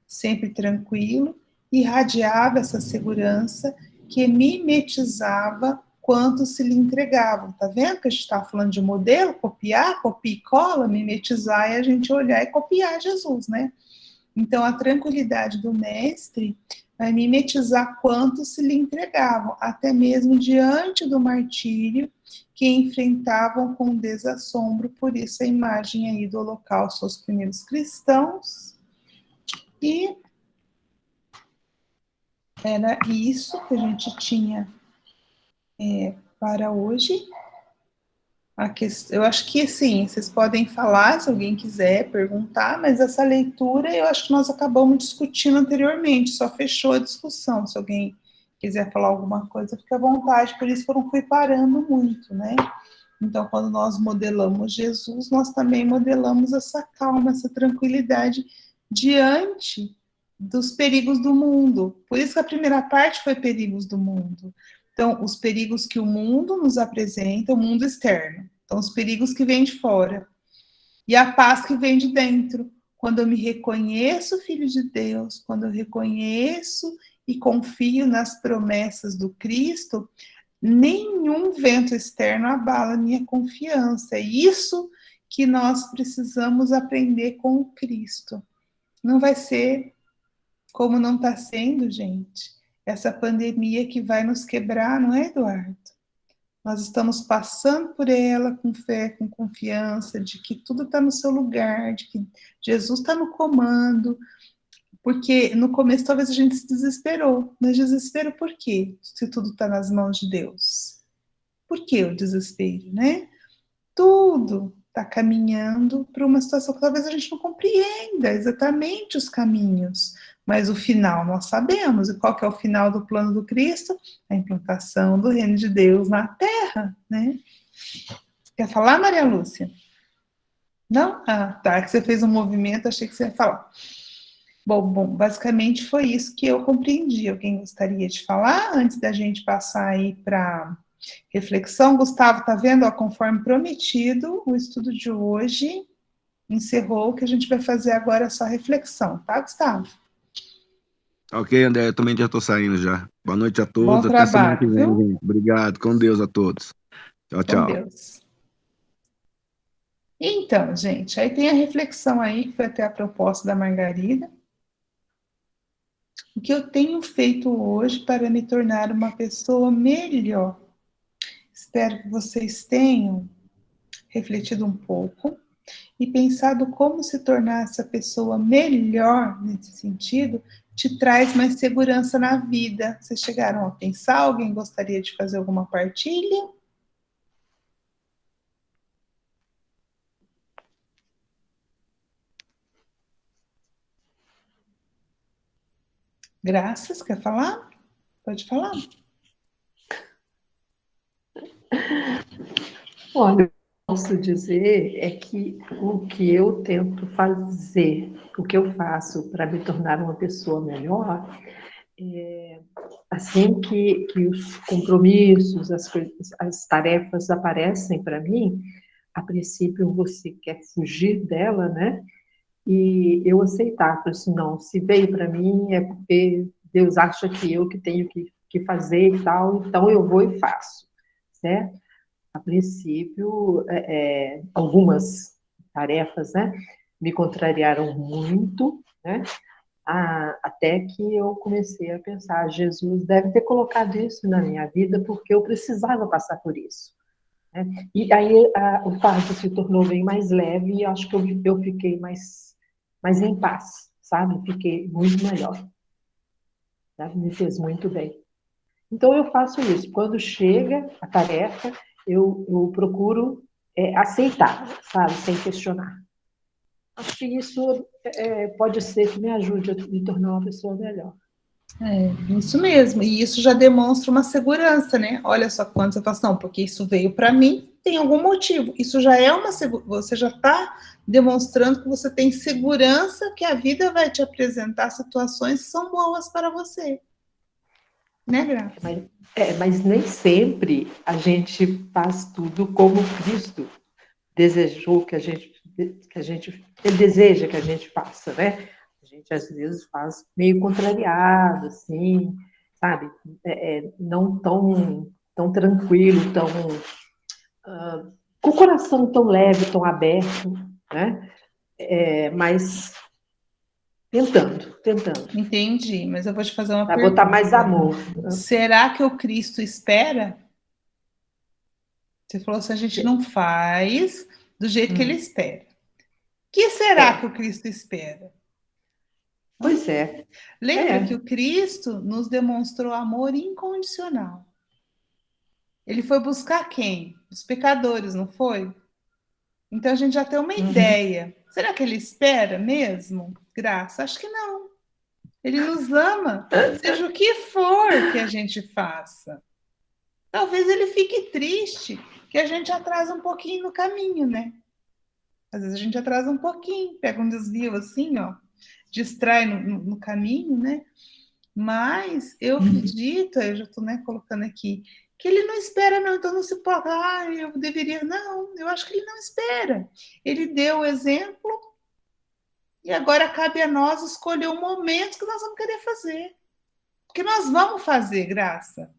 S1: Sempre tranquilo, irradiava essa segurança que mimetizava quanto se lhe entregavam. Tá vendo que a gente está falando de modelo? Copiar, copia e cola, mimetizar e a gente olhar e copiar Jesus, né? Então, a tranquilidade do mestre vai mimetizar quanto se lhe entregavam, até mesmo diante do martírio que enfrentavam com desassombro. Por isso a imagem aí do holocausto aos primeiros cristãos. E era isso que a gente tinha para hoje. Eu acho que, sim, vocês podem falar, se alguém quiser perguntar, mas essa leitura eu acho que nós acabamos discutindo anteriormente, só fechou a discussão. Se alguém quiser falar alguma coisa, fica à vontade, por isso que eu não fui parando muito, né? Então, quando nós modelamos Jesus, nós também modelamos essa calma, essa tranquilidade diante dos perigos do mundo. Por isso que a primeira parte foi perigos do mundo. Então, os perigos que o mundo nos apresenta, o mundo externo. Então, os perigos que vêm de fora. E a paz que vem de dentro. Quando eu me reconheço filho de Deus, quando eu reconheço e confio nas promessas do Cristo, nenhum vento externo abala minha confiança. É isso que nós precisamos aprender com o Cristo. Não vai ser como não está sendo, gente. Essa pandemia que vai nos quebrar, não é, Eduardo? Nós estamos passando por ela com fé, com confiança, de que tudo está no seu lugar, de que Jesus está no comando, porque no começo talvez a gente se desesperou, mas desespero por quê? Se tudo está nas mãos de Deus. Por que o desespero, né? Tudo está caminhando para uma situação que talvez a gente não compreenda exatamente os caminhos, mas o final nós sabemos. E qual que é o final do plano do Cristo? A implantação do reino de Deus na Terra, né? Quer falar, Maria Lúcia? Não? Ah, tá, que você fez um movimento, achei que você ia falar. Bom, basicamente foi isso que eu compreendi. Alguém gostaria de falar antes da gente passar aí para reflexão? Gustavo, tá vendo? Ó, conforme prometido, o estudo de hoje encerrou. O que a gente vai fazer agora é só reflexão, tá, Gustavo?
S4: Ok, André, eu também já estou saindo já. Boa noite a
S1: Bom
S4: todos, até semana que
S1: trabalho,
S4: vem,
S1: viu?
S4: gente. Obrigado, com Deus a todos. Tchau,
S1: Com
S4: tchau.
S1: Deus. Então, gente, aí tem a reflexão aí, que foi até a proposta da Margarida. O que eu tenho feito hoje para me tornar uma pessoa melhor? Espero que vocês tenham refletido um pouco e pensado como se tornar essa pessoa melhor nesse sentido te traz mais segurança na vida. Vocês chegaram a pensar? Alguém gostaria de fazer alguma partilha? Graças, quer falar? Pode falar.
S5: Olha, o que eu posso dizer é que o que eu tento fazer, o que eu faço para me tornar uma pessoa melhor, assim que os compromissos, as tarefas aparecem para mim, a princípio você quer fugir dela, né? E eu aceitar, falei assim, não, se veio para mim é porque Deus acha que eu que tenho que fazer e tal, então eu vou e faço, certo? A princípio, algumas tarefas, né, me contrariaram muito, né, até que eu comecei a pensar, Jesus deve ter colocado isso na minha vida porque eu precisava passar por isso. Né? E aí o fardo se tornou bem mais leve e acho que eu fiquei mais em paz, sabe? Fiquei muito melhor. Sabe? Me fez muito bem. Então, eu faço isso. Quando chega a tarefa, eu procuro aceitar, sabe? Sem questionar. Acho que isso pode ser que me ajude a me tornar uma pessoa melhor.
S1: Isso mesmo. E isso já demonstra uma segurança, né? Olha só quando você fala assim, não, porque isso veio para mim, tem algum motivo. Isso já é uma segurança. Você já está demonstrando que você tem segurança que a vida vai te apresentar situações que são boas para você. Né, Graça?
S5: Mas nem sempre a gente faz tudo como Cristo desejou que a gente ele deseja que a gente faça, né? A gente às vezes faz meio contrariado, assim, sabe? Não tão tranquilo, com o coração tão leve, tão aberto, né? Mas tentando.
S1: Entendi, mas eu vou te fazer uma
S5: Vai
S1: pergunta.
S5: botar mais amor.
S1: Será que o Cristo espera? Você falou se a gente não faz do jeito que ele espera. O que será que o Cristo espera?
S5: Pois é.
S1: Lembra que o Cristo nos demonstrou amor incondicional. Ele foi buscar quem? Os pecadores, não foi? Então a gente já tem uma ideia. Será que ele espera mesmo? Graça? Acho que não. Ele nos ama, seja o que for que a gente faça. Talvez ele fique triste, que a gente atrasa um pouquinho no caminho, né? Às vezes a gente atrasa um pouquinho, pega um desvio assim, ó, distrai no caminho, né? Mas eu acredito, eu já estou, né, colocando aqui, que ele não espera, não, então não se pode, eu deveria, não, eu acho que ele não espera. Ele deu o exemplo e agora cabe a nós escolher o momento que nós vamos querer fazer. Porque nós vamos fazer, Graça.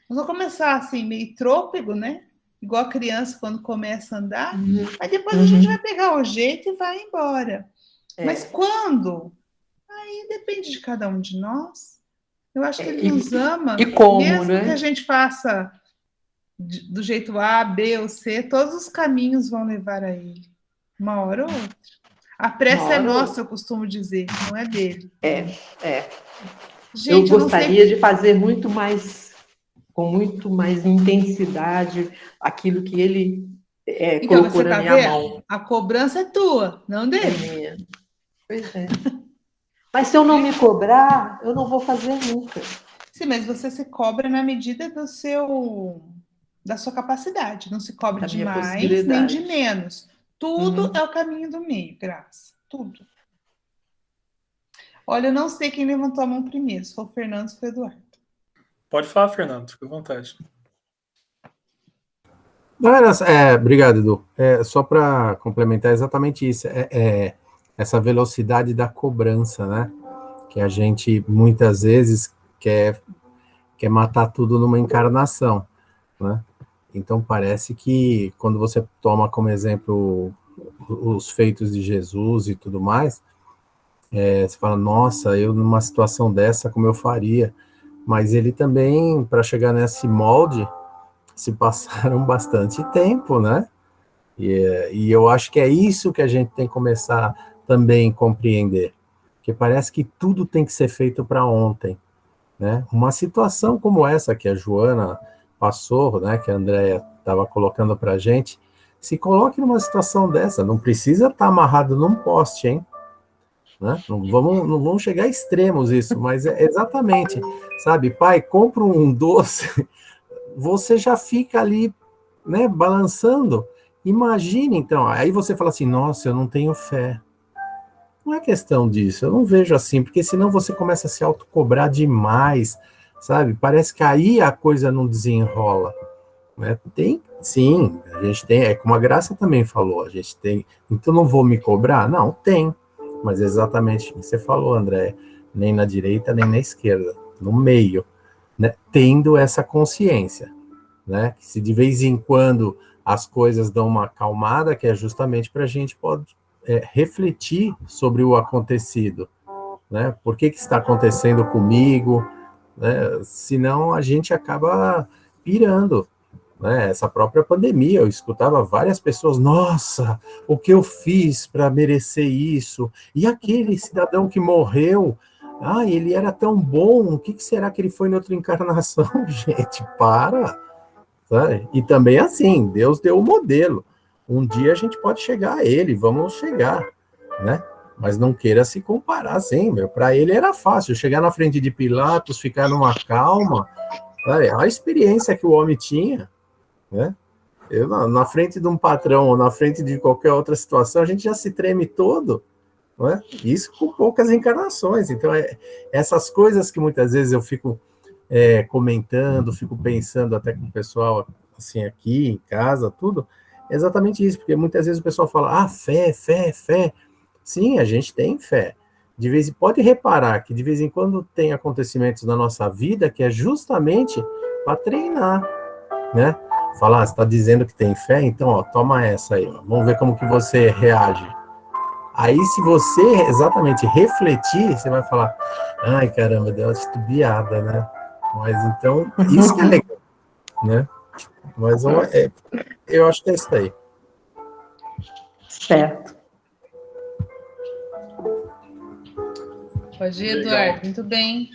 S1: Nós vamos começar assim, meio trôpego, né? Igual a criança quando começa a andar, mas depois a gente vai pegar o jeito e vai embora. Mas quando? Aí depende de cada um de nós. Eu acho que ele nos ama,
S5: e como,
S1: mesmo
S5: né?
S1: que a gente faça do jeito A, B ou C, todos os caminhos vão levar a ele, uma hora ou outra. A pressa é nossa, eu costumo dizer, não é dele. Gente,
S5: eu gostaria de fazer com muito mais intensidade aquilo que ele
S1: então,
S5: colocou na minha mão.
S1: A cobrança é tua, não dele.
S5: É minha. Pois é. Mas se eu não me cobrar, eu não vou fazer nunca.
S1: Sim, mas você se cobra na medida da sua capacidade. Não se cobra de mais nem de menos. Tudo é o caminho do meio, Graça. Tudo. Olha, eu não sei quem levantou a mão primeiro, se foi o Fernando ou se foi o Eduardo.
S2: Pode falar, Fernando, fica à vontade.
S6: Não, obrigado, Edu. Só para complementar exatamente isso, essa velocidade da cobrança, né? Que a gente muitas vezes quer matar tudo numa encarnação, né? Então parece que quando você toma como exemplo os feitos de Jesus e tudo mais, Você fala, nossa, eu numa situação dessa, como eu faria? Mas ele também, para chegar nesse molde, se passaram bastante tempo, né? E eu acho que é isso que a gente tem que começar também a compreender, que parece que tudo tem que ser feito para ontem, né? Uma situação como essa que a Joana passou, né, que a Andrea estava colocando para a gente, se coloque numa situação dessa, não precisa estar amarrado num poste, hein? Né? Não vamos chegar a extremos isso, mas é exatamente, sabe, pai, compra um doce, você já fica ali, né, balançando. Imagine, então, aí você fala assim, nossa, eu não tenho fé. Não é questão disso, eu não vejo assim, porque senão você começa a se autocobrar demais, sabe? Parece que aí a coisa não desenrola, né? Tem, sim, a gente tem, é como a Graça também falou, a gente tem, então não vou me cobrar? Não, tem, mas exatamente o que você falou, André, nem na direita, nem na esquerda, no meio, né? Tendo essa consciência, né? Que se de vez em quando as coisas dão uma acalmada, que é justamente para a gente pode refletir sobre o acontecido, né? Por que está acontecendo comigo, né? Senão a gente acaba pirando, né? Essa própria pandemia, eu escutava várias pessoas, nossa, o que eu fiz para merecer isso? E aquele cidadão que morreu, ele era tão bom, o que será que ele foi em outra encarnação? Gente, para! Sabe? E também assim, Deus deu o modelo. Um dia a gente pode chegar a ele, vamos chegar, né? Mas não queira se comparar assim, meu. Para ele era fácil chegar na frente de Pilatos, ficar numa calma, sabe? A experiência que o homem tinha, né? Eu, na frente de um patrão ou na frente de qualquer outra situação, a gente já se treme todo, não é? Isso com poucas encarnações. Então, essas coisas que muitas vezes eu fico comentando, fico pensando até com o pessoal, assim, aqui em casa, tudo, é exatamente isso, porque muitas vezes o pessoal fala, fé, fé, fé. Sim, a gente tem fé. Pode reparar que de vez em quando tem acontecimentos na nossa vida que é justamente para treinar, né? Falar, você está dizendo que tem fé, então, ó, toma essa aí, ó. Vamos ver como que você reage. Aí, se você exatamente refletir, você vai falar, ai, caramba, deu uma titubeada, né? Mas, então, isso que é legal, né? Mas eu acho que é isso aí.
S5: Certo.
S7: Pode ir, Eduardo, muito bem.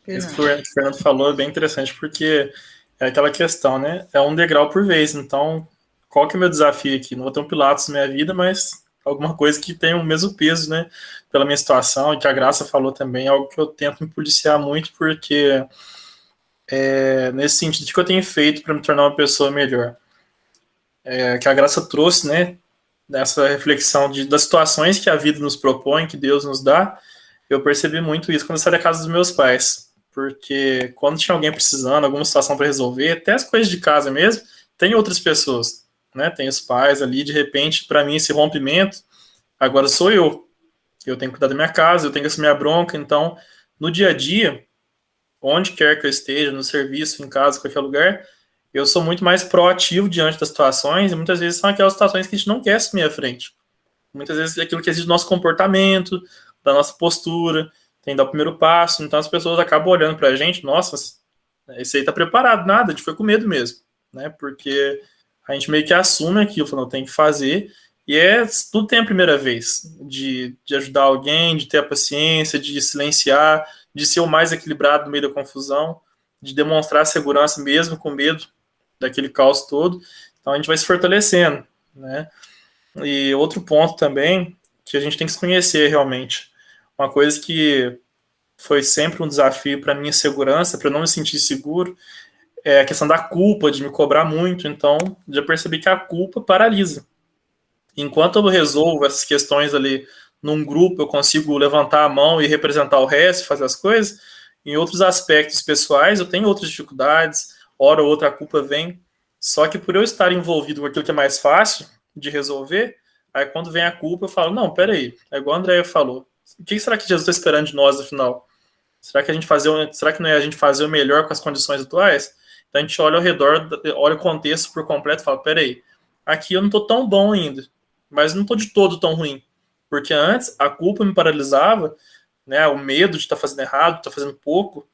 S2: Isso que o Fernando falou é bem interessante, porque é aquela questão, né? É um degrau por vez. Então, qual que é o meu desafio aqui? Não vou ter um Pilatos na minha vida, mas alguma coisa que tenha o mesmo peso, né? Pela minha situação, e que a Graça falou também, é algo que eu tento me policiar muito, porque nesse sentido, o que eu tenho feito para me tornar uma pessoa melhor? Que a Graça trouxe, né? Nessa reflexão das situações que a vida nos propõe, que Deus nos dá, eu percebi muito isso quando eu saí da casa dos meus pais. Porque quando tinha alguém precisando, alguma situação para resolver, até as coisas de casa mesmo, tem outras pessoas, né? Tem os pais ali, de repente, para mim, esse rompimento, agora sou eu. Eu tenho que cuidar da minha casa, eu tenho que assumir a bronca. Então, no dia a dia, onde quer que eu esteja, no serviço, em casa, qualquer lugar, eu sou muito mais proativo diante das situações, e muitas vezes são aquelas situações que a gente não quer assumir à frente. Muitas vezes é aquilo que exige do nosso comportamento, da nossa postura, tem que dar o primeiro passo, então as pessoas acabam olhando pra gente, nossa, esse aí tá preparado, nada, a gente foi com medo mesmo, né, porque a gente meio que assume aquilo, falando, tem que fazer, e tudo tem a primeira vez, de ajudar alguém, de ter a paciência, de silenciar, de ser o mais equilibrado no meio da confusão, de demonstrar segurança mesmo com medo daquele caos todo, então a gente vai se fortalecendo, né. E outro ponto também, que a gente tem que se conhecer realmente. Uma coisa que foi sempre um desafio para minha segurança, para eu não me sentir seguro, é a questão da culpa, de me cobrar muito. Então, já percebi que a culpa paralisa. Enquanto eu resolvo essas questões ali num grupo, eu consigo levantar a mão e representar o resto, fazer as coisas. Em outros aspectos pessoais, eu tenho outras dificuldades, hora ou outra a culpa vem. Só que por eu estar envolvido com aquilo que é mais fácil de resolver, aí quando vem a culpa eu falo, não, peraí, é igual a Andrea falou, o que será que Jesus está esperando de nós no final? Será que não é a gente fazer o melhor com as condições atuais? Então a gente olha ao redor, olha o contexto por completo e fala, peraí, aqui eu não estou tão bom ainda, mas não estou de todo tão ruim. Porque antes a culpa me paralisava, né, o medo de estar fazendo errado, de estar fazendo pouco,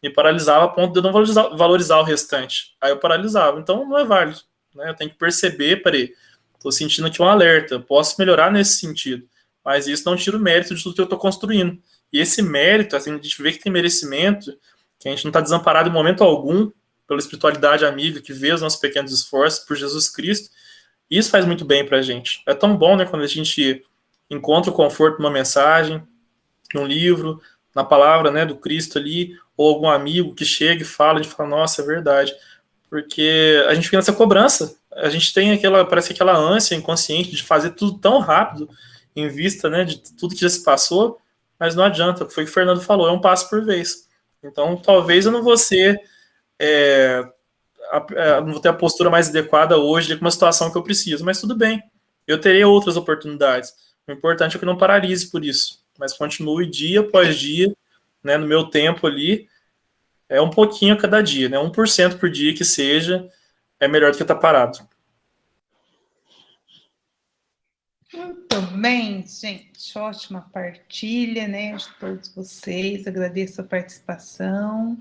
S2: me paralisava a ponto de eu não valorizar o restante. Aí eu paralisava. Então não é válido, né? Eu tenho que perceber, peraí, estou sentindo aqui um alerta, eu posso melhorar nesse sentido, mas isso não tira o mérito de tudo que eu estou construindo. E esse mérito, assim, a gente vê que tem merecimento, que a gente não está desamparado em momento algum pela espiritualidade amiga, que vê os nossos pequenos esforços por Jesus Cristo. Isso faz muito bem para a gente. É tão bom, né, quando a gente encontra o conforto numa mensagem, num livro, na palavra, né, do Cristo ali, ou algum amigo que chega e fala, a gente fala, nossa, é verdade. Porque a gente fica nessa cobrança, a gente tem parece aquela ânsia inconsciente de fazer tudo tão rápido, em vista, né, de tudo que já se passou, mas não adianta, foi o que o Fernando falou, é um passo por vez. Então, talvez eu não vou ser, não vou ter a postura mais adequada hoje de uma situação que eu preciso, mas tudo bem, eu terei outras oportunidades. O importante é que eu não paralise por isso, mas continue dia após dia, né, no meu tempo ali, um pouquinho a cada dia, né, 1% por dia que seja, é melhor do que estar parado.
S1: Muito bem, gente, ótima partilha, né, de todos vocês, agradeço a participação,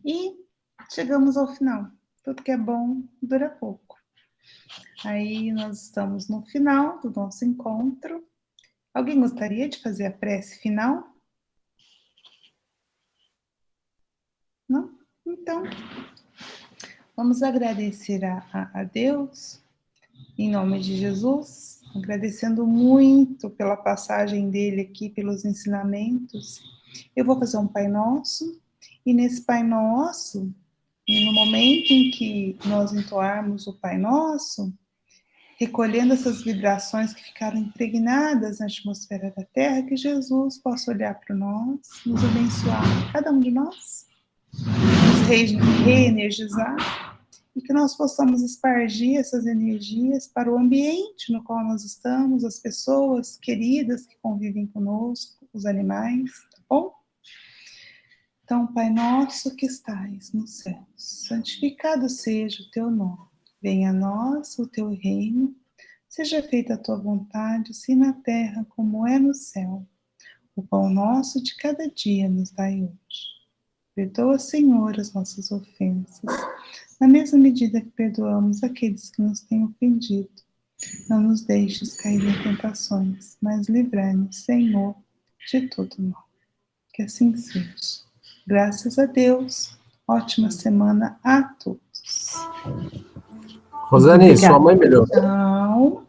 S1: e chegamos ao final. Tudo que é bom dura pouco. Aí nós estamos no final do nosso encontro. Alguém gostaria de fazer a prece final? Não? Então, vamos agradecer a Deus, em nome de Jesus, agradecendo muito pela passagem dele aqui, pelos ensinamentos. Eu vou fazer um Pai Nosso, e nesse Pai Nosso, e no momento em que nós entoarmos o Pai Nosso, recolhendo essas vibrações que ficaram impregnadas na atmosfera da Terra, que Jesus possa olhar para nós, nos abençoar, cada um de nós, nos reenergizar, e que nós possamos espargir essas energias para o ambiente no qual nós estamos, as pessoas queridas que convivem conosco, os animais, tá bom? Então, Pai nosso que estais nos céus, santificado seja o teu nome. Venha a nós o teu reino, seja feita a tua vontade, assim na terra como é no céu. O pão nosso de cada dia nos dai hoje. Perdoa, Senhor, as nossas ofensas, na mesma medida que perdoamos aqueles que nos têm ofendido. Não nos deixes cair em tentações, mas livrai-nos, Senhor, de todo mal. Que assim seja. Graças a Deus. Ótima semana a todos.
S6: Rosane, sua mãe melhorou?
S1: Tchau.